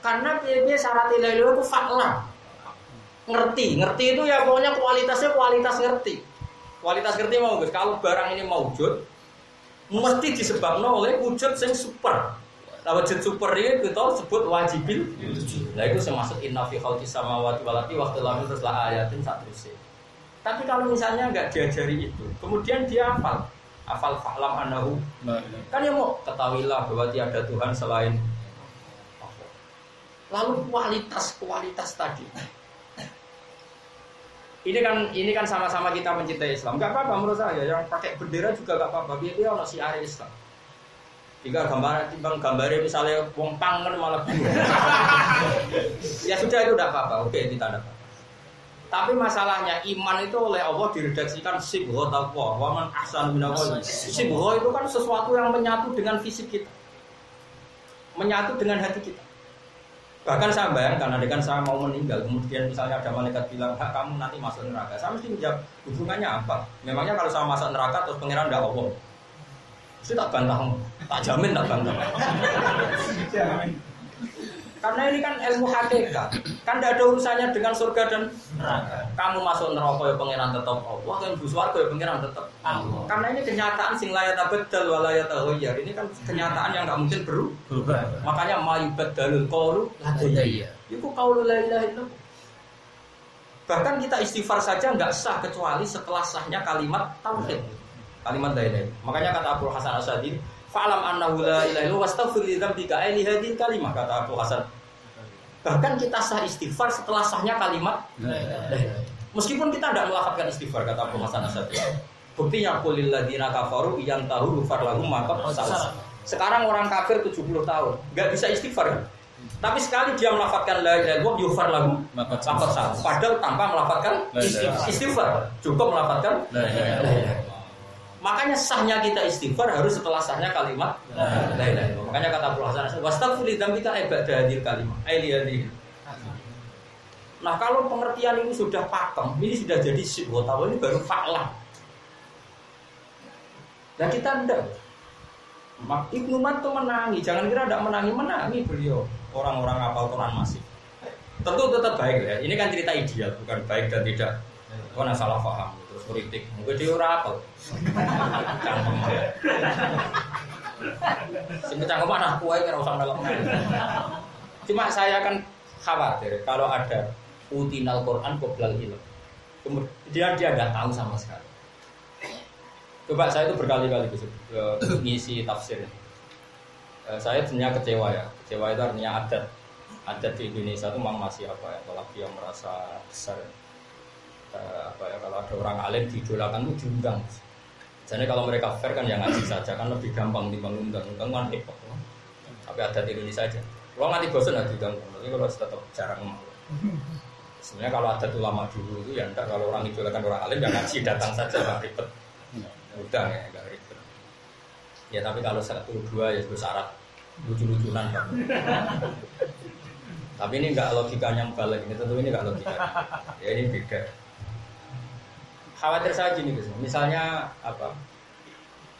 Karena piye syarat ilahi itu fakla. Ngerti itu ya pokoknya kualitasnya kualitas ngerti. Kualitas ngerti mau Gus, kalau barang ini maujud mesti disebabkan oleh wujud yang super. Nah, wujud super ini kita sebut wajibil. Nah itu termasuk inna fi khalqis samawati wal ardi wa ikhtilafil terus la ayatin satrusih. Tapi kalau misalnya nggak diajari itu, kemudian dia hafal fa'lam annahu. Kan ya mau ketahuilah bahwa tiada Tuhan selain Allah. Lalu kualitas tadi. Ini kan sama-sama kita mencintai Islam. Enggak apa-apa menurut saya, yang pakai bendera juga enggak apa-apa. Biar dia ono siar Islam. Jika gambarnya misalnya wong pang kan malah ya sudah itu enggak apa-apa. Oke, ditanda. Tapi masalahnya iman itu oleh Allah diredaksikan sibgha taqwa wa man ahsanu minallah. Sibgha itu kan sesuatu yang menyatu dengan fisik kita. Menyatu dengan hati kita. Bahkan saya bayangkan adegan saya mau meninggal, kemudian misalnya ada malaikat bilang, "Hak kamu nanti masuk neraka." Saya mesti menjawab, hubungannya apa? Memangnya kalau saya masuk neraka terus pangeran enggak Allah? Mesti tak bantah. Tak jamin tak bantah. Karena ini kan ilmu hakikat, kan tidak ada urusannya dengan surga dan neraka. Kamu masuk neraka ya pangeran tetap Allah, kan bus warga ya pangeran tetap Allah. Karena ini kenyataan sing la yatabaddal wa la yataghayyar. Ini kan kenyataan yang nggak mungkin berubah. Makanya mayubaddalul qaulu ladayya. Itu qaulu la ilaha illallah. Bahkan kita istighfar saja nggak sah kecuali setelah sahnya kalimat tauhid. Kalimat la ilaha. Makanya kata Abu Hasan Asy'ari, fa'lam annahu la ilaha illallah wastaghfir li dzambika li hadhihi kalimah, kata Abu Hasan. Bahkan kita sah istighfar setelah sahnya kalimat la ilaha. Meskipun kita tidak melafazkan istighfar, kata Abu Hasan Asy'ari. Buktinya qulil ladzina kafaru yantahu ghufar lahum ma qad salaf. Sekarang orang kafir 70 tahun enggak bisa istighfar. Tapi sekali dia melafatkan la ilaha illallah yufar lahu maqad salah. Padahal tanpa melafatkan istighfar, cukup melafatkan la ilaha illallah. Makanya sahnya kita istighfar harus setelah sahnya kalimat la ilaha illallah. Makanya kata Abu Hasan wastaghfir li dzambika ibada hadil kalimat. Nah, kalau pengertian ini sudah pakem, ini sudah jadi sibghah, ini baru fa'lah. Dan kita enggak. Ibnu Mat itu menangi, jangan kira tidak menangi beliau. Orang-orang hafal Quran masih. Tentu tetap baik ya. Ini kan cerita ideal, bukan baik dan tidak. Kau nak salah paham, terus kritik. Mungkin dia ora hafal. Cangkem ya. Sing cangkem anak kue kira usah melok. Cuma saya kan khawatir kalau ada utinal Quran qoblal ilm. Kemudian dia tidak tahu sama sekali. Coba saya itu berkali-kali ngisi tafsir. Saya sebenarnya kecewa ya. Kecewa itu artinya adat di Indonesia itu memang masih apa ya? Apalagi yang merasa besar. Kalau ada orang alim diidolakan itu diundang. Jadi kalau mereka fair kan yang ngaji saja kan lebih gampang dibanding undang kan repot. Tapi adat di Indonesia aja. Kalau nanti bosan nanti diundang. Tapi kalau tetap jarang. Sebenarnya kalau adat ulama dulu itu ya enggak, kalau orang idolakan orang alim yang ngaji datang saja nggak ribet. Udah ya nggak ribet. Ya tapi kalau 1, 2 ya itu syarat lucu-lucunan kan. Tapi ini nggak logikanya balik ini, tentu ini nggak logika. Ya ini beda. Khawatir saya gini guys. Misalnya apa?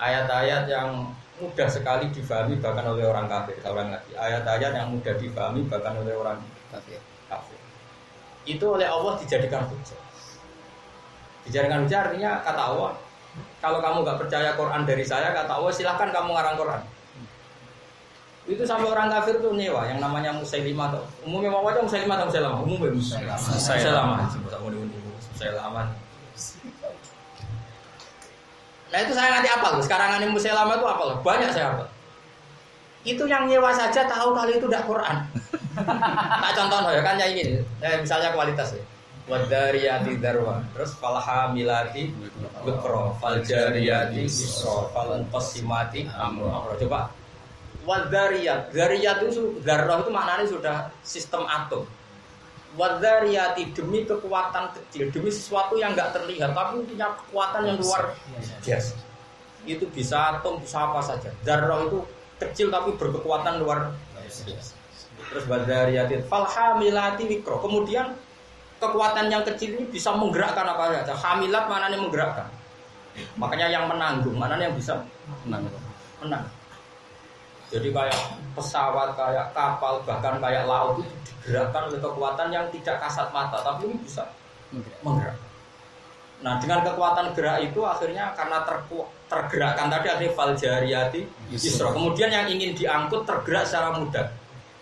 Ayat-ayat yang mudah sekali difahami bahkan oleh orang kafir. Orang lagi. Ayat-ayat yang mudah difahami bahkan oleh orang kafir. Itu oleh Allah dijadikan hujah. Dijadikan hujah artinya kata Allah, kalau kamu nggak percaya Quran dari saya, kata Allah silahkan kamu ngarang Quran. Itu sampai orang kafir tuh nyewa yang namanya Musailimah atau umumnya mau aja Musailimah atau Musailamah umumnya Musailamah. Nah itu saya nanti apa loh? Sekarang ini Musailamah itu apa loh? Banyak saya apa? Itu yang nyewa saja tahu kali itu tidak Quran. Tak contoh ya kan ya ini, misalnya kualitas ya. Wadariyati darwa, terus falhamilati bukro, faljariyati isro, falqasimati amro. Coba wadariyat, dariyat itu darah itu maknanya sudah sistem atom. Wadariyati demi kekuatan kecil, demi sesuatu yang nggak terlihat, tapi punya kekuatan yang luar biasa. Itu bisa atom, bisa apa saja. Darah itu kecil tapi berkekuatan luar biasa. Terus wadariyati falhamilati bukro, kemudian kekuatan yang kecil ini bisa menggerakkan apa saja. Hamilat mananya menggerakkan. Makanya yang menanggung, mananya yang bisa menang. Jadi kayak pesawat, kayak kapal, bahkan kayak laut itu digerakkan oleh kekuatan yang tidak kasat mata, tapi ini bisa menggerak. Nah, dengan kekuatan gerak itu akhirnya karena tergerakkan tadi akhirnya faljariyati isra. Kemudian yang ingin diangkut tergerak secara mudah.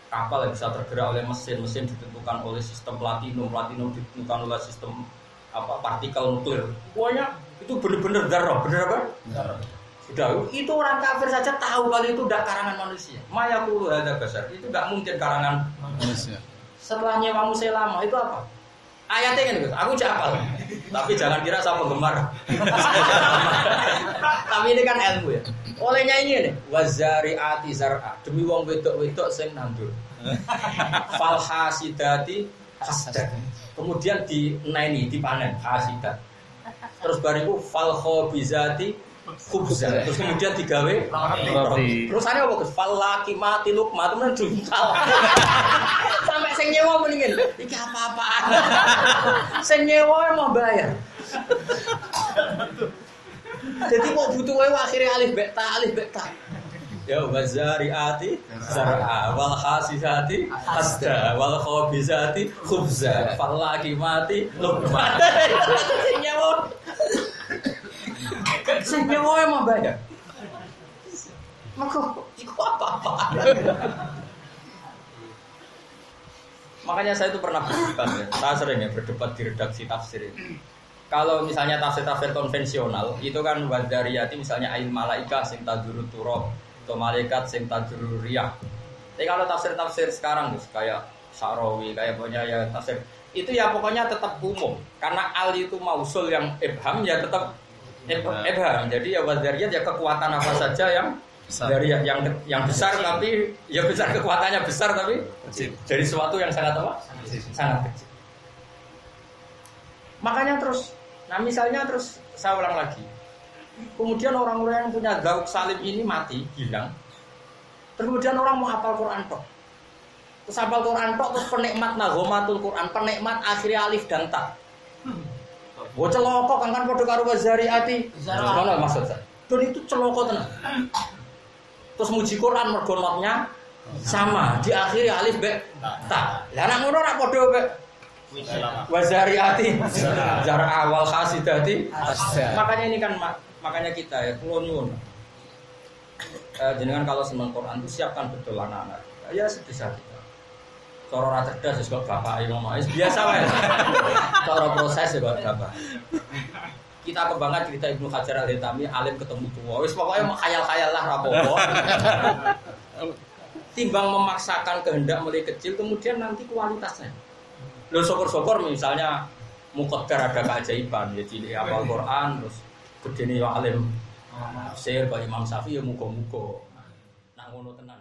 Kapal yang bisa tergerak oleh mesin ditentukan oleh sistem platinum ditentukan oleh sistem partikel nuklir. Pokoknya itu benar-benar darah, benar apa? Darah. Sudah, itu orang kafir saja tahu kalau itu tidak karangan manusia. Mayaqulu hadza basar, itu tidak mungkin karangan manusia. Setelah nyewa Musailamah itu apa? Ayatnya kan gitu. Aku hafal. Tapi jangan kira saya penggemar. Tapi ini kan ilmu ya. Olehnya ini nih, wazari'ati zar'a, demi wong wedok-wedok sing nandur. Falhasidati hasda. Kemudian dipanen hasidat. Terus bariku falkhobizati khubza. Terus kemudian digawe roti. Terus ana apa Gus? Falakimati lukma temen juntal. Sampai sing nyewa mendingin. Iki apa-apaan. Sing nyewa mau bayar. Jadi kok butuh wae akhirnya alif beta. Ya wazariati zar'a wal khasisati hasda wal khabizati khubza falakimati lukma. Sing nyewa emang bayar. Maka itu apa-apa. Makanya saya itu pernah berdebat ya. Saya sering ya berdebat di redaksi tafsir ini. Kalau misalnya tafsir-tafsir konvensional itu kan wadariyati misalnya ail malaika sing tadurut turab atau malaikat sing tadurur riyah. Tapi kalau tafsir-tafsir sekarang kayak Sa'rawi kayak punya ya tafsir itu ya pokoknya tetap umum karena al itu mausul yang ibham ya tetap ibham. Jadi ya wadariyat ya kekuatan apa saja yang Dari yang besar tapi ya besar kekuatannya besar tapi dari sesuatu yang sangat apa? Sangat kecil. Makanya terus, nah misalnya terus saya ulang lagi. Kemudian orang-orang yang punya gauk salim ini mati, hilang. Terus kemudian orang mau hafal Quran tok. Terus hafal Quran tok terus penikmat naghomatul Quran, penikmat akhirnya alif dan ta. Wah celoko kan padha karo wazariati. Ngono maksud saya. Dan itu celoko tenan. Terus muji Quran mergo notnya sama, diakhiri alif be ta. Lah nek ngono ora padha be wazariati. Jar awal khasidati. Makanya ini kan makanya kita ya kula nyuwun. Jenengan kalau seneng Quran itu siapkan betul anak-anak. Ya sebisa kita. Cara ora cerdas wis kok bapak ngomong biasa wae. Cara proses ya kok bapak. Kita kebanggaan cerita Ibnu Hajar Al-Haytami alim ketemu tua. Wis pokoke mau khayal-khayal lah rapopo. Timbang memaksakan kehendak mulai kecil kemudian nanti kualitasnya. Lho syukur-syukur misalnya muqaddar ada keajaiban ya cilik hafal Quran terus gedene yo alim. Tafsir Pak Imam Syafi'i ya muga-muga. Nak ngono tenan.